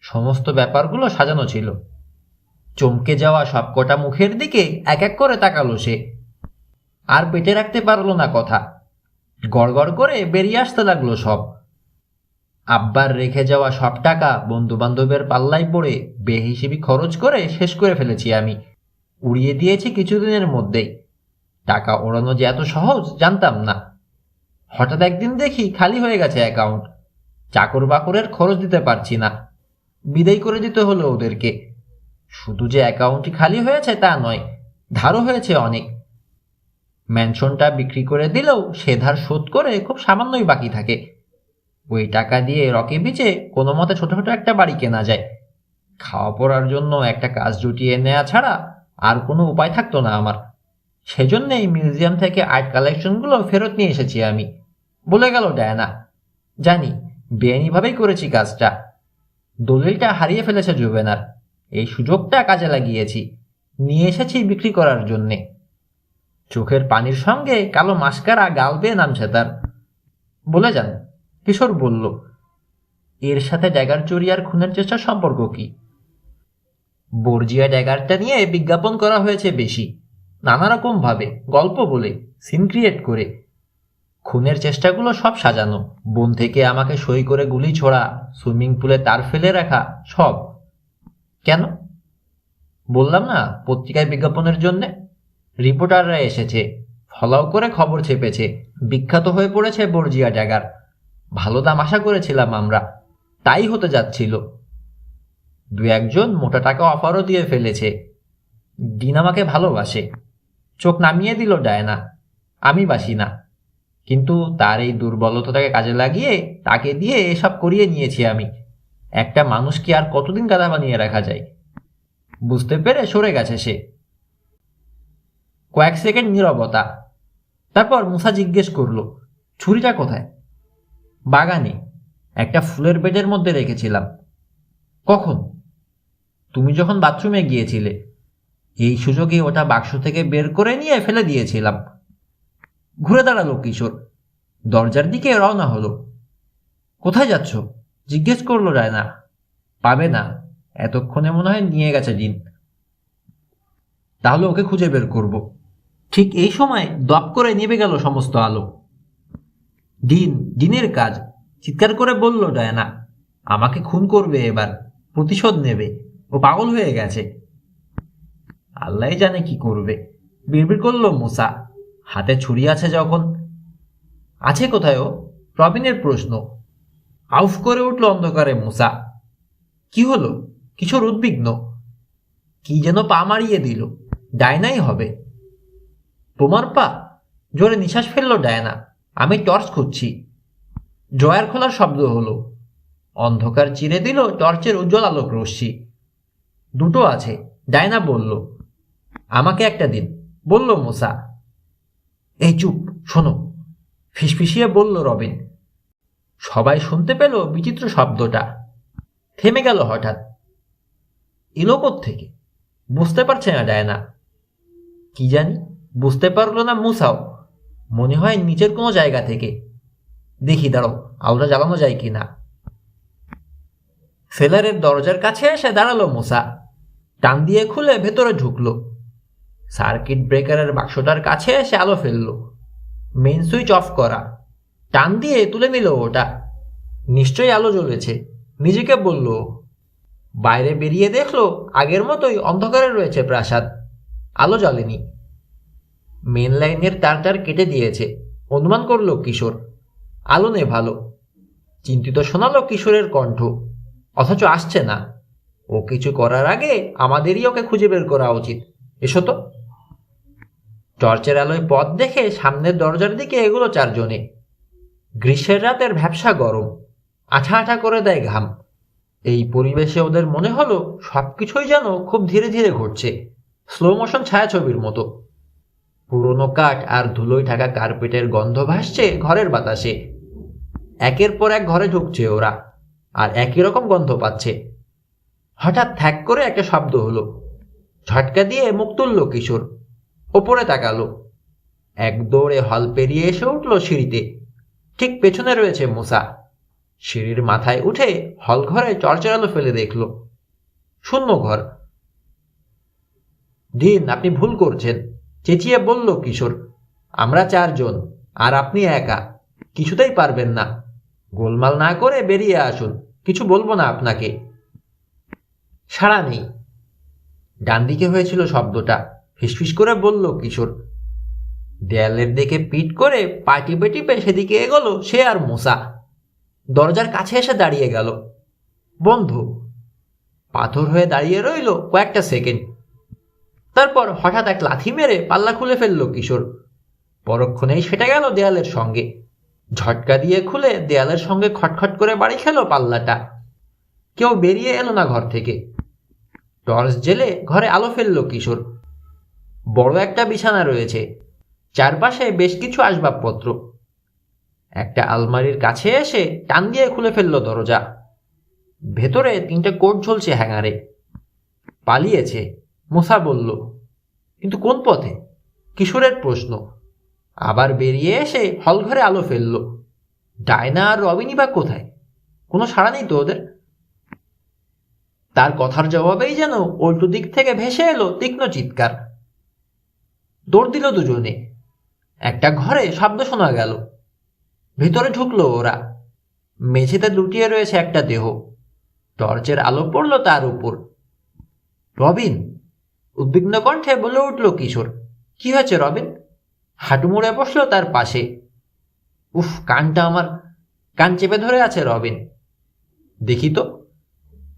সমস্ত ব্যাপারগুলো সাজানো ছিল। চমকে যাওয়া সবকটা মুখের দিকে এক এক করে তাকালো সে। আর পেটে রাখতে পারল না কথা। গড়গড় করে বেরিয়ে আসতে লাগলো সব। আব্বার রেখে যাওয়া সব টাকা বন্ধু বান্ধবের পাল্লায় পড়ে বেহিসেবি খরচ করে শেষ করে ফেলেছি আমি। উড়িয়ে দিয়েছি কিছুদিনের মধ্যেই। টাকা ওড়ানো যে এত সহজ জানতাম না। হঠাৎ একদিন দেখি খালি হয়ে গেছে অ্যাকাউন্ট। চাকর বাকরের খরচ দিতে পারছি না। বিদায় করে দিতে হলো ওদেরকে। শুধু যে অ্যাকাউন্টটি খালি হয়েছে তা নয়, ধারও হয়েছে অনেক। ম্যানশনটা বিক্রি করে দিলেও সে ধার শোধ করে খুব সামান্যই বাকি থাকে। ওই টাকা দিয়ে রকি বিচে কোনো মতে ছোটখাটো একটা বাড়ি কেনা যায়। খাওয়া পড়ার জন্য একটা কাজ জুটিয়ে নেওয়া ছাড়া আর কোনো উপায় থাকতো না আমার। সেজন্যই মিউজিয়াম থেকে আর্ট কালেকশনগুলো ফেরত নিয়ে এসেছি আমি। বলে গেল ডায়না। জানি, বেআইনিভাবেই করেছি কাজটা। দলিলটা হারিয়ে ফেলেছে জুভেনার। এই সুযোগটা কাজে লাগিয়েছি। নিয়ে এসেছি বিক্রি করার জন্যে। চোখের পানির সঙ্গে কালো মাস্কারা গাল বেয়ে নামছে তার। বলে যান, কিশোর বলল। এর সাথে ড্যাগার চুরি আর খুনের চেষ্টার সম্পর্ক কি? বর্জিয়া ড্যাগারটা নিয়ে বিজ্ঞাপন করা হয়েছে বেশি, নানা রকম ভাবে, গল্প বলে, সিন ক্রিয়েট করে। খুনের চেষ্টাগুলো সব সাজানো। বন থেকে আমাকে সই করে গুলি ছোড়া, সুইমিং পুলে তার ফেলে রাখা, সব। কেন? বললাম না, পত্রিকায় বিজ্ঞাপনের জন্যে রিপোর্টাররা এসেছে, ফলাও করে খবর ছেপেছে, বিখ্যাত হয়ে পড়েছে বর্জিয়া ড্যাগার। ভালো দাম আশা করেছিলাম আমরা, তাই হতে যাচ্ছিল। দু একজন মোটা টাকা অফারও দিয়ে ফেলেছে। ডিন আমাকে ভালোবাসে, চোখ নামিয়ে দিল ডায়না। আমি বাসি না, কিন্তু তার এই দুর্বলতাটাকে কাজে লাগিয়ে তাকে দিয়ে এসব করিয়ে নিয়েছি আমি। একটা মানুষকে আর কতদিন গাধা বানিয়ে রাখা যায়? বুঝতে পেরে সরে গেছে সে। কয়েক সেকেন্ড নীরবতা। তারপর মুসা জিজ্ঞেস করলো, ছুরিটা কোথায়? বাগানে, একটা ফুলের বেডের মধ্যে রেখেছিলাম। কখন? তুমি যখন বাথরুমে গিয়েছিলে। এই সুযোগে ওটা বাক্স থেকে বের করে নিয়ে ফেলে দিয়েছিলাম। ঘুরে দাঁড়ালো কিশোর, দরজার দিকে রওনা হলো। কোথায় যাচ্ছ? জিজ্ঞেস করলো রায়না। পাবে না, এতক্ষণে মনে হয় নিয়ে গেছে ডিন। তাহলে ওকে খুঁজে বের করব। ঠিক এই সময় দপ করে নেমে গেল সমস্ত আলো। ডিন, ডিনের কাজ, চিৎকার করে বলল ডায়না। আমাকে খুন করবে এবার, প্রতিশোধ নেবে। ও পাগল হয়ে গেছে। আল্লাহ জানে কি করবে, বিড়বিড় করল মুসা। হাতে ছুরি আছে যখন। আছে কোথায় ও? রবিনের প্রশ্ন। আউফ করে উঠল অন্ধকারে মুসা। কি হলো? কিশোর উদ্বিগ্ন। কি যেন পা মারিয়ে দিল। ডায়নাই হবে। তোমার পা? জোরে নিঃশ্বাস ফেলল ডায়না। আমি টর্চ খুঁজছি। ড্রয়ার খোলার শব্দ হলো। অন্ধকার চিরে দিল টর্চের উজ্জ্বল আলোক রশ্মি। দুটো আছে, ডায়না বলল। আমাকে একটা দিন, বলল মুসা। এই চুপ, শোনো, ফিসফিসিয়ে বলল রবিন। সবাই শুনতে পেল বিচিত্র শব্দটা। থেমে গেল হঠাৎ। এলো থেকে বুঝতে পারছে না ডায়না। কি জানি, বুঝতে পারলো না মুসাও। মনে হয় নিচের কোনো জায়গা থেকে। দেখি দাঁড়াও, আলোটা জ্বালানো যায় কিনা। সেলারের দরজার কাছে এসে দাঁড়ালো মুসা। টান দিয়ে খুলে ভেতরে ঢুকলো। সার্কিট ব্রেকারের বাক্সটার কাছে এসে আলো ফেললো। মেইন সুইচ অফ করা। টান দিয়ে তুলে নিল ওটা। নিশ্চয়ই আলো জ্বলেছে, নিজেকে বলল। বাইরে বেরিয়ে দেখলো আগের মতোই অন্ধকারে রয়েছে প্রাসাদ। আলো জ্বলেনি। মেন লাইনের তারটার কেটে দিয়েছে, অনুমান করলো কিশোর। আলো নেভালো। চিন্তিত শোনালো কিশোরের কণ্ঠ, অথচ আসছে না। ও কিছু করার আগে আমাদেরই ওকে খুঁজে বের করা উচিত। এসো তো। টর্চের আলোয় পথ দেখে সামনের দরজার দিকে এগুলো চারজনে। গ্রীষ্মের রাতের ভ্যাপসা গরম, আঠা আঠা করে দেয় ঘাম। এই পরিবেশে ওদের মনে হলো সবকিছুই যেন খুব ধীরে ধীরে ঘটছে, স্লো মোশন ছায়াছবির মতো। পুরনো কাঠ আর ধুলোয় ঢাকা কার্পেটের গন্ধ ভাসছে ঘরের বাতাসে। একের পর এক ঘরে ঢুকছে ওরা, আর একই রকম গন্ধ পাচ্ছে। হঠাৎ থ্যাক করে একটা শব্দ হলো। ঝটকা দিয়ে মুখ তুলল কিশোর। ওপরে তাকালো। এক দৌড়ে হল পেরিয়ে এসে উঠল সিঁড়িতে। ঠিক পেছনে রয়েছে মুসা। সিঁড়ির মাথায় উঠে হল ঘরে টর্চের আলো ফেলে দেখল। শূন্য ঘর। দিন, আপনি ভুল করছেন, চেঁচিয়ে বলল কিশোর। আমরা চারজন, আর আপনি একা। কিছুতেই পারবেন না। গোলমাল না করে বেরিয়ে আসুন, কিছু বলবো না আপনাকে। সাড়া নেই। ডান দিকে হয়েছিল শব্দটা, ফিসফিস করে বলল কিশোর। দেয়ালের দিকে পিট করে পা টিপে টিপে সেদিকে এগোলো সে আর মুসা। দরজার কাছে এসে দাঁড়িয়ে গেল। বন্ধ। পাথর হয়ে দাঁড়িয়ে রইল কয়েকটা সেকেন্ড। তারপর হঠাৎ এক লাথি মেরে পাল্লা খুলে ফেলল কিশোর। পরক্ষণেই সেটা গেল দেয়ালের সঙ্গে। ঝটকা দিয়ে খুলে দেয়ালের সঙ্গে খটখট করে বাড়ি খেল পাল্লাটা। কেউ বেরিয়ে এলো না ঘর থেকে। টর্চ জেলে ঘরে আলো ফেলল কিশোর। বড় একটা বিছানা রয়েছে, চারপাশে বেশ কিছু আসবাবপত্র। একটা আলমারির কাছে এসে টান দিয়ে খুলে ফেলল দরজা। ভেতরে 3টে কোট ঝুলছে হ্যাঙ্গারে। পালিয়েছে, মুসা বলল। কিন্তু কোন পথে? কিশোরের প্রশ্ন। আবার বেরিয়ে এসে হলঘরে আলো ফেলল। ডায়না আর রবিনই বা কোথায়? কোনো সাড়া নেই তো ওদের। তার কথার জবাবেই যেন উল্টো দিক থেকে ভেসে এলো তীক্ষ্ণ চিৎকার। দৌড় দিল দুজনে। একটা ঘরে শব্দ শোনা গেল। ভেতরে ঢুকলো ওরা। মেঝেতে লুটিয়ে রয়েছে একটা দেহ। টর্চের আলো পড়ল তার উপর। রবিন! উদ্বিগ্ন কণ্ঠে বলে উঠল কিশোর। কি হয়েছে রবিন? হাঁটু মুড়ে বসলো তার পাশে। উফ, কানটা আমার। কান চেপে ধরে আছে রবিন। দেখি তো।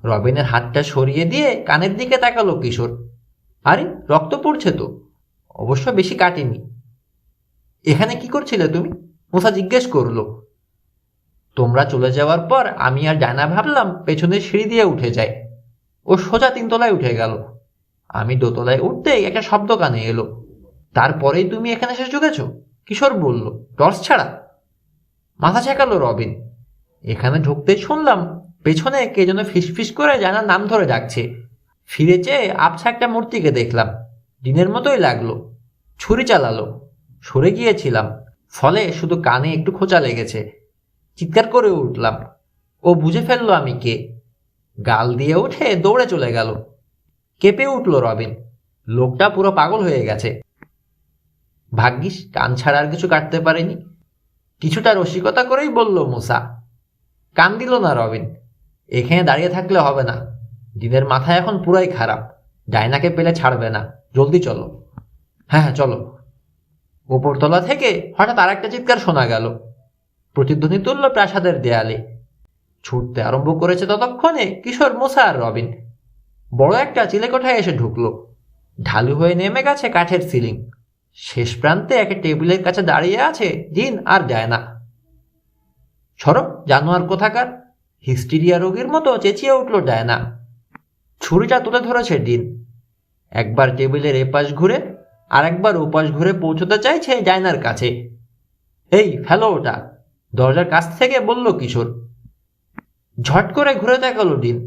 রবিনের হাতটা সরিয়ে দিয়ে কানের দিকে তাকালো কিশোর। আরে, রক্ত পড়ছে তো। অবশ্য বেশি কাটেনি। এখানে কি করছিলে তুমি? মুসা জিজ্ঞেস করলো। তোমরা চলে যাওয়ার পর আমি আর ডায়না ভাবলাম পেছনের সিঁড়ি দিয়ে উঠে যায়। ও সোজা 3 তলায় উঠে গেল। আমি দোতলায় উঠতেই একটা শব্দ কানে এলো। তারপরেই তুমি এখানে এসে ঢুকেছ? কিশোর বলল, টর্চ ছাড়া। মাথা ছেঁকালো রবিন। এখানে ঢুকতেই শুনলাম পেছনে কে যেন ফিসফিস করে ডায়নার নাম ধরে ডাকছে। ফিরে চেয়ে আবছা একটা মূর্তিকে দেখলাম। দিনের মতোই লাগলো। ছুরি চালালো। সরে গিয়েছিলাম, ফলে শুধু কানে একটু খোঁচা লেগেছে। চিৎকার করে উঠলাম। ও বুঝে ফেললো আমি কে। গাল দিয়ে উঠে দৌড়ে চলে গেল। কেঁপে উঠল রবিন। লোকটা পুরো পাগল হয়ে গেছে। ভাগ্যিস কান ছাড়া আর কিছু কাটতে পারেনি। কিছুটা রসিকতা করেই বলল মুসা। কান দিল না রবিন। এখানে দাঁড়িয়ে থাকলে হবে না। দিনের মাথা এখন পুরাই খারাপ। ডায়নাকে পেলে ছাড়বে না। জলদি চলো। হ্যাঁ হ্যাঁ, চলো। উপরতলা থেকে হঠাৎ আর একটা চিৎকার শোনা গেল। প্রতিধ্বনি তুলল প্রাসাদের দেয়ালে। ছুটতে আরম্ভ করেছে ততক্ষণে কিশোর, মুসা আর রবিন। বড় একটা চিলেকোঠায় এসে ঢুকলো। ঢালু হয়ে নেমে গেছে কাঠের সিলিং। শেষ প্রান্তে একটা টেবিলের কাছে দাঁড়িয়ে আছে জিন আর ডায়না। সরো, জানোয়ার কোথাকার! হিস্টিরিয়া রোগীর মতো চেঁচিয়ে উঠল ডায়না। ছুরিটা তুলে ধরেছে ডিন। একবার টেবিলের এপাশ ঘুরে আর একবার ওপাশ ঘুরে পৌঁছতে চাইছে ডায়নার কাছে। এই, ফেলো ওটা! দরজার কাছ থেকে বলল কিশোর। ঝট করে ঘুরে দেখালো ডিন।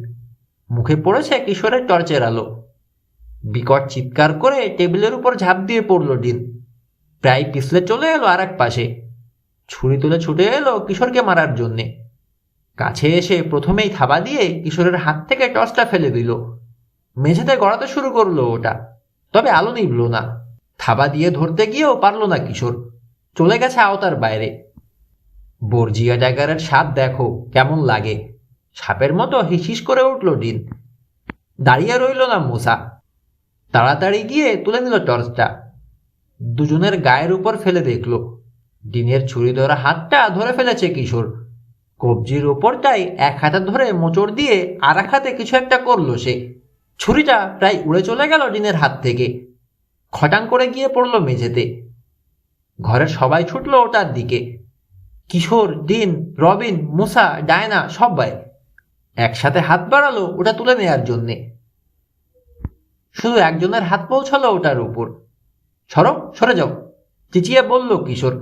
মুখে পড়েছে কিশোরের টর্চের আলো। বিকট চিৎকার করে টেবিলের উপর ঝাঁপ দিয়ে পড়ল ডিন। প্রায় পিছলে চলে এলো আর এক পাশে। ছুরি তুলে ছুটে এলো কিশোরকে মারার জন্যে। কাছে এসে প্রথমেই থাবা দিয়ে কিশোরের হাত থেকে টর্চটা ফেলে দিল। মেঝেতে গড়াতে শুরু করলো ওটা, তবে আলো নিভল না। থাবা দিয়ে ধরতে গিয়েও পারল না কিশোর। চলে গেছে আওতার বাইরে। বর্জিয়া ড্যাগারের স্বাদ দেখো কেমন লাগে! সাপের মতো হিসিস করে উঠল ডিন। দাঁড়িয়ে রইল না মুসা। তাড়াতাড়ি গিয়ে তুলে নিল টর্চটা। দুজনের গায়ের উপর ফেলে দেখল ডিনের ছুরি ধরা হাতটা ধরে ফেলেছে কিশোর। কবজির ওপরটাই এক হাতে ধরে মোচড় দিয়ে আর এক হাতে কিছু একটা করলো সে। ছুরিটা প্রায় উড়ে চলে গেল ডিনের হাত থেকে। খটাং করে গিয়ে পড়ল মেঝেতে। ঘরের সবাই ছুটল ওটার দিকে। কিশোর, ডিন, রবিন, মুসা, ডায়না সবাই একসাথে হাত বাড়ালো ওটা তুলে নেয়ার জন্যে। শুধু একজনের হাত পৌঁছালো ওটার উপর। সরো, সরে যাও! চেঁচিয়ে বলল কিশোর।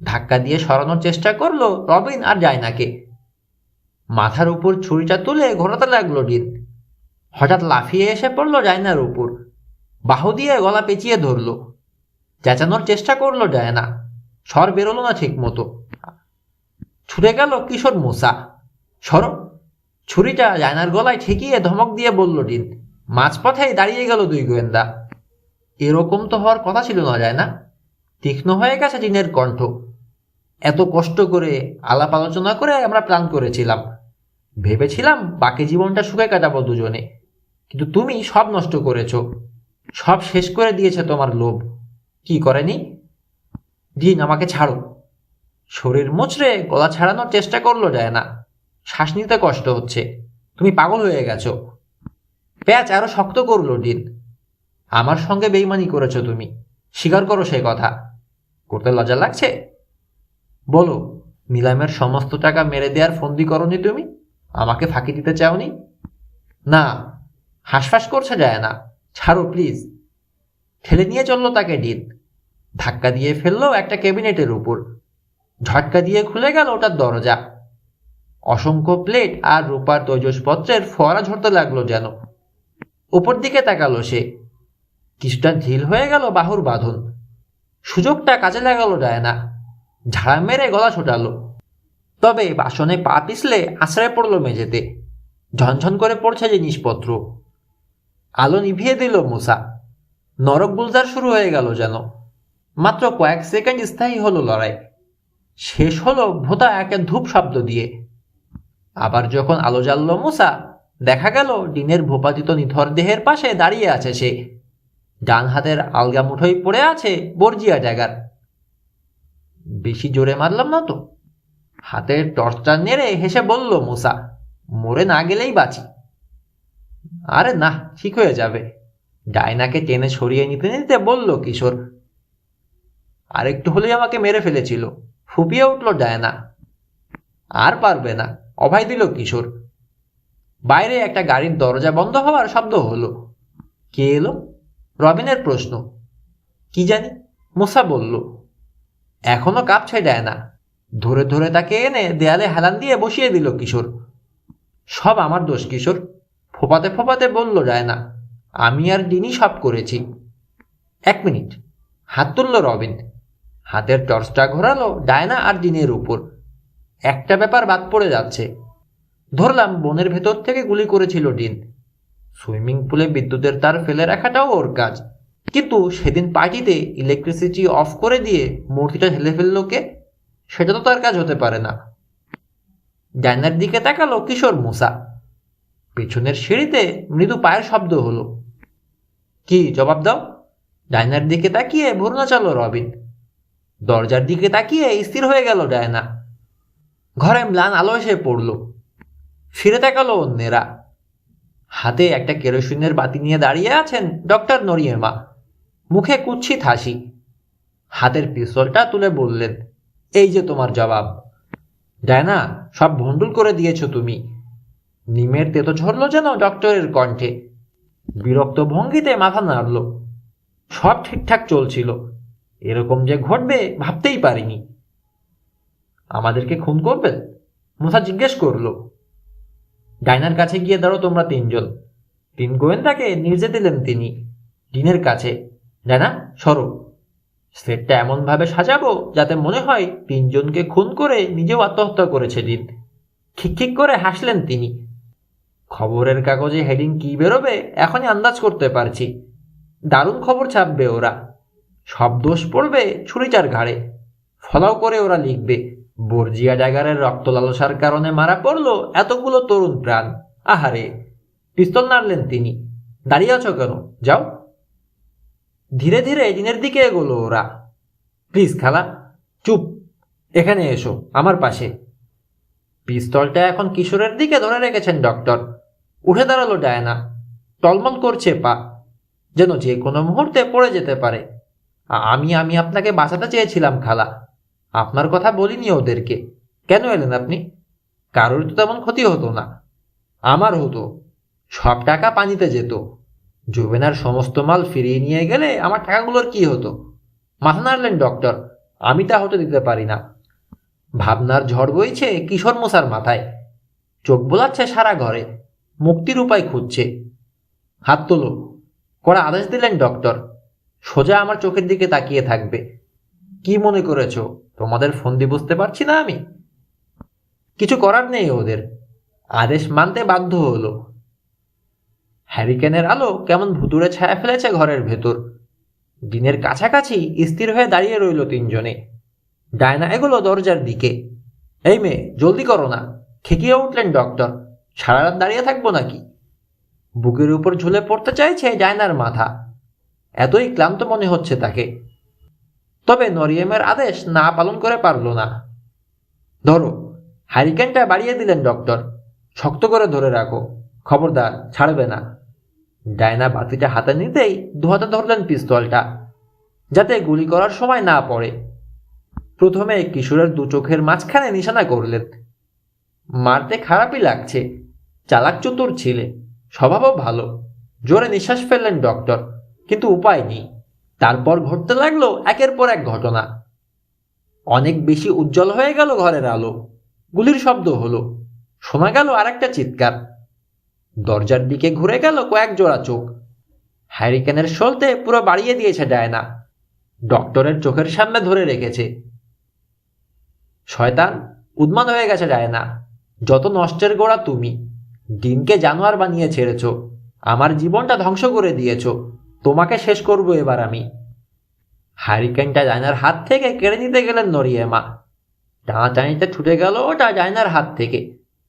ধাক্কা দিয়ে সরানোর চেষ্টা করলো রবিন আর ডায়নাকে। মাথার উপর ছুরিটা তুলে ঘোরাতে লাগলো ডিন। হঠাৎ লাফিয়ে এসে পড়লো ডায়নার উপর। বাহু দিয়ে গলা পেঁচিয়ে ধরল। চেঁচানোর চেষ্টা করলো ডায়না। স্বর বেরোলো না ঠিক মতো। ছুটে গেল কিশোর। মুসা, সরো! ছুরিটা ডায়নার গলায় ঠেকিয়ে ধমক দিয়ে বলল ডিন। মাঝপথেই দাঁড়িয়ে গেল দুই গোয়েন্দা। এরকম তো হওয়ার কথা ছিল না, ডায়না। তীক্ষ্ণ হয়ে গেছে ডিনের কণ্ঠ। এত কষ্ট করে আলাপ আলোচনা করে আমরা প্ল্যান করেছিলাম। ভেবেছিলাম বাকি জীবনটা সুখে কাটাবো দুজনে, কিন্তু তুমি সব নষ্ট করেছ। সব শেষ করে দিয়েছে তোমার লোভ। কি করেনি? ডিন, আমাকে ছাড়ো! শরীর মুচড়ে গলা ছাড়ানোর চেষ্টা করলো ডায়না। শ্বাস নিতে কষ্ট হচ্ছে। তুমি পাগল হয়ে গেছো। প্যাচ আরো শক্ত করলো ডিন। আমার সঙ্গে বেইমানি করেছো তুমি। স্বীকার করো সে কথা। করতে লজ্জা লাগছে? বলো, নিলামের সমস্ত টাকা মেরে দেওয়ার ফন্দি করনি তুমি? আমাকে ফাঁকি দিতে চাওনি? না। হাঁসফাঁস করছে ডায়না। ছাড়ো প্লিজ। ঠেলে নিয়ে চললো তাকে ডিন। ধাক্কা দিয়ে ফেললো একটা ক্যাবিনেটের উপর। ঝটকা দিয়ে খুলে গেল ওটার দরজা। অসংখ্য প্লেট আর রূপার তৈজসপত্রের ফোয়ারা ঝরতে লাগলো যেন। উপর দিকে তাকালো সে। কিছুটা ঢিল হয়ে গেল বাহুর বাঁধন। সুযোগটা কাজে লাগালো ডায়না। ঝাড়া মেরে গলা ছোটালো। তবে বাসনে পা পিছলে আশ্রয় পড়লো মেঝেতে। ঝনঝন করে পড়ছে জিনিসপত্র। আলো নিভিয়ে দিল মুসা। নরক গুলজার শুরু হয়ে গেল যেন। মাত্র কয়েক সেকেন্ড স্থায়ী হলো লড়াই। শেষ হলো ভোঁতা একটা ধূপ শব্দ দিয়ে। আবার যখন আলো জ্বালল মুসা, দেখা গেল ডিনের ভোপাতিত নিথর দেহের পাশে দাঁড়িয়ে আছে সে। ডান হাতের আলগা মুঠোয় পড়ে আছে বর্জিয়া ড্যাগার। বেশি জোরে মারলাম না তো? হাতের টর্চটা নেড়ে হেসে বলল মুসা, মরে না গেলেই বাঁচি। আরে না, ঠিক হয়ে যাবে। ডায়নাকে টেনে সরিয়ে নিতে নিতে বলল কিশোর। আরেকটু হলেই আমাকে মেরে ফেলেছিল, ফুপিয়ে উঠল ডায়না। আর পারবে না, অভয় দিল কিশোর। বাইরে একটা গাড়ির দরজা বন্ধ হওয়ার শব্দ হলো। কে এলো? রবিনের প্রশ্ন। কি জানি, মুসা বলল। এখনো কাঁপছে ডায়না। ধরে ধরে তাকে এনে দেয়ালে হেলান দিয়ে বসিয়ে দিল কিশোর। সব আমার দোষ কিশোর, ফোপাতে ফোপাতে বলল ডায়না। আমি আর ডিনি সব করেছি। 1 মিনিট, হাত তুলল রবিন। হাতের টর্চটা ঘোরালো ডায়না আর ডিনের উপর। একটা ব্যাপার বাদ পড়ে যাচ্ছে। ধরলাম বনের ভেতর থেকে গুলি করেছিল ডিন। সুইমিং পুলে বিদ্যুতের তার ফেলে রাখাটাও ওর কাজ, কিন্তু সেদিন পার্টিতে ইলেকট্রিসিটি অফ করে দিয়ে মূর্তিটা ঢেলে ফেললো কে? সেটা তো তার কাজ হতে পারে না। ডায়নার দিকে তাকালো কিশোর মুসা। পেছনের সিঁড়িতে মৃদু পায়ের শব্দ হলো। কি, জবাব দাও। ডায়নার দিকে তাকিয়ে ভুরু নাচালো রবিন। দরজার দিকে তাকিয়ে স্থির হয়ে গেল ডায়না। ঘরে ম্লান আলো এসে পড়ল। ফিরে তাকালো অন্যেরা। হাতে একটা কেরোসিনের বাতি নিয়ে দাঁড়িয়ে আছেন ডক্টর নরিয়েমা, মুখে কুৎসিত হাসি। হাতের পিস্তলটা তুলে বললেন, এই যে তোমার জবাব। ডায়না, সব ভণ্ডুল করে দিয়েছ তুমি। নিমের তেতো ঝরল যেন ডক্টরের কণ্ঠে। বিরক্ত ভঙ্গিতে মাথা নাড়ল। সব ঠিকঠাক চলছিল, এরকম যে ঘটবে ভাবতেই পারিনি। আমাদেরকে খুন করবেন? মুসা জিজ্ঞেস করল। ডায়নার কাছে গিয়ে দাঁড়ো তোমরা 3 জন। 3 গোয়েন্দাকে নির্দেশ দিলেন তিনি। ডিনের কাছে। ডায়না, সরো। সেটটা এমনভাবে সাজাবো যাতে মনে হয় 3 জনকে খুন করে নিজেও আত্মহত্যা করেছে ডিন। খিকখিক করে হাসলেন তিনি। খবরের কাগজে হেডিং কি বেরোবে এখনই আন্দাজ করতে পারছি। দারুণ খবর ছাপবে ওরা। সব দোষ পড়বে ছুরিটার ঘাড়ে। ফলাও করে ওরা লিখবে, বর্জিয়া ড্যাগারের রক্ত লালসার কারণে মারা পড়ল এতগুলো তরুণ প্রাণ। আহারে! পিস্তল নাড়লেন তিনি। দাঁড়িয়ে আছো কেন? যাও। ধীরে ধীরে ডিনের দিকে এগোলো ওরা। প্লিজ খালা, চুপ, এখানে এসো আমার পাশে। পিস্তলটা এখন কিশোরের দিকে ধরে রেখেছেন ডক্টর। উঠে দাঁড়ালো ডায়না। টলমল করছে পা, যেন যে কোনো মুহূর্তে পড়ে যেতে পারে। আমি আপনাকে বাঁচাতে চেয়েছিলাম খালা। আপনার কথা বলিনি ওদেরকে। কেন এলেন আপনি? কারোর তো তেমন ক্ষতি হতো না। আমার হতো। সব টাকা পানিতে যেত। জুবেনার সমস্ত মাল ফিরিয়ে নিয়ে গেলে আমার টাকাগুলোর কি হতো? মাথা নাড়লেন ডক্টর। আমি তা হতে দিতে পারি না। ভাবনার ঝড় বইছে কিশোর মুসার মাথায়। চোখ বোলাচ্ছে সারা ঘরে। মুক্তির উপায় খুঁজছে। হাত তোলো, কড়া আদেশ দিলেন ডক্টর। সোজা আমার চোখের দিকে তাকিয়ে থাকবে। কি মনে করেছ তোমাদের ফন্দি বুঝতে পারছি না আমি? কিছু করার নেই ওদের। আদেশ মানতে বাধ্য হলো। হ্যারিকেনের আলো কেমন ভুতুড়ে ছায়া ফেলেছে ঘরের ভেতর। দিনের কাছাকাছি স্থির হয়ে দাঁড়িয়ে রইল 3 জনে। ডায়না এগোলো দরজার দিকে। এই মেয়ে, জলদি করো না, খেকিয়ে উঠলেন ডক্টর। সারা রাত দাঁড়িয়ে থাকবো নাকি? বুকের উপর ঝুলে পড়তে চাইছে ডায়নার মাথা। এতই ক্লান্ত মনে হচ্ছে তাকে। তবে নরিয়েমের আদেশ না পালন করে পারল না। ধরো। হ্যারিকেনটা বাড়িয়ে দিলেন ডক্টর। শক্ত করে ধরে রাখো, খবরদার ছাড়বে না। ডায়না বাতিটা হাতে নিতেই 2 হাতে ধরলেন পিস্তলটা, যাতে গুলি করার সময় না পড়ে। প্রথমে কিশোরের 2 চোখের মাঝখানে নিশানা করলেন। মারতে খারাপই লাগছে। চালাক চতুর ছিলে, স্বভাবও ভালো। জোরে নিঃশ্বাস ফেললেন ডক্টর, কিন্তু উপায় নেই। তারপর ঘটতে লাগলো একের পর এক ঘটনা। অনেক বেশি উজ্জ্বল হয়ে গেল ঘরের আলো। গুলির শব্দ হলো। শোনা গেল আরেকটা চিৎকার। দরজার দিকে ঘুরে গেল কয়েক জোড়া চোখ। হ্যারিকেনের সলতে পুরো বাড়িয়ে দিয়েছে ডায়না। ডক্টরের চোখের সামনে ধরে রেখেছে। শয়তান, উন্মাদ হয়ে গেছে ডায়না। যত নষ্টের গোড়া তুমি। ডিনকে জানোয়ার বানিয়ে ছেড়েছ। আমার জীবনটা ধ্বংস করে দিয়েছ। তোমাকে শেষ করব এবার আমি। হ্যারিকেনটা ডায়নার হাত থেকে কেড়ে নিতে গেলেন নরিয়েমা। টানাটানিতে ছুটে গেল ওটা ডায়নার হাত থেকে।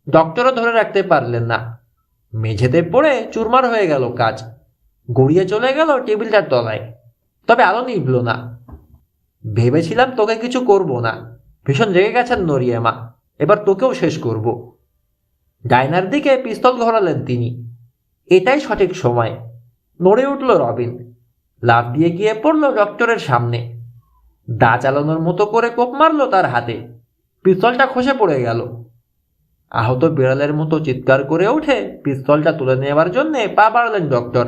ডক্টরও ধরে রাখতে পারলেন না। মেঝেতে পড়ে চুরমার হয়ে গেল কাজ। গড়িয়ে চলে গেল টেবিলটার তলায়। তবে আলো নিভল না। ভেবেছিলাম তোকে কিছু করব না, ভীষণ রেগে গেছেন নরিয়ামা, এবার তোকেও শেষ করব। ডাইনার দিকে পিস্তল ঘোরালেন তিনি। এটাই সঠিক সময়। নড়ে উঠল রবিন, লাফ দিয়ে গিয়ে পড়ল ডক্টরের সামনে। দা চালানোর মতো করে কোপ মারল তার হাতে। পিস্তলটা খসে পড়ে গেল। আহত বিড়ালের মতো চিৎকার করে উঠে পিস্তলটা তুলে নেওয়ার জন্যে পা বাড়ালেন ডক্টর।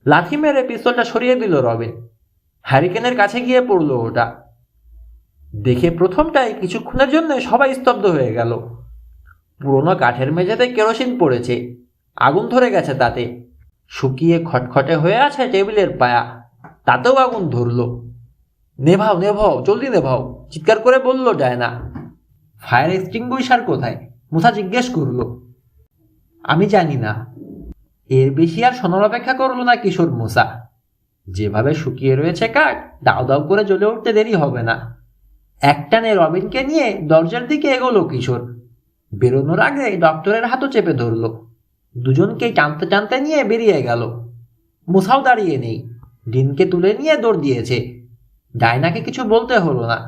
লাথি মেরে পিস্তলটা সরিয়ে দিল রবিন। হ্যারিকেনের কাছে গিয়ে পড়ল ওটা। দেখে প্রথমটাই কিছুক্ষণের জন্য সবাই স্তব্ধ হয়ে গেল। পুরোনো কাঠের মেঝেতে কেরোসিন পড়েছে, আগুন ধরে গেছে তাতে। শুকিয়ে খটখটে হয়ে আছে টেবিলের পায়া, তাতেও আগুন ধরল। নেভাও নেভাও, জলদি নেভাও, চিৎকার করে বলল ডায়না। ফায়ার এক্সটিংগুইশার কোথায়? মুসা জিজ্ঞেস করল। আমি জানি না। এর বেশি আর শোনার অপেক্ষা করল না কিশোর মুসা। যেভাবে শুকিয়ে রয়েছে কাঠ, দাও দাও করে জ্বলে উঠতে দেরি হবে না। একটানে রবিনকে নিয়ে দরজার দিকে এগোলো কিশোর। বেরোনোর আগে ডক্টরের হাতও চেপে ধরল। দুজনকেই টানতে টানতে নিয়ে বেরিয়ে গেল। মুসাও দাঁড়িয়ে নেই, ডিনকে তুলে নিয়ে দৌড় দিয়েছে। ডায়নাকে কিছু বলতে হলো না,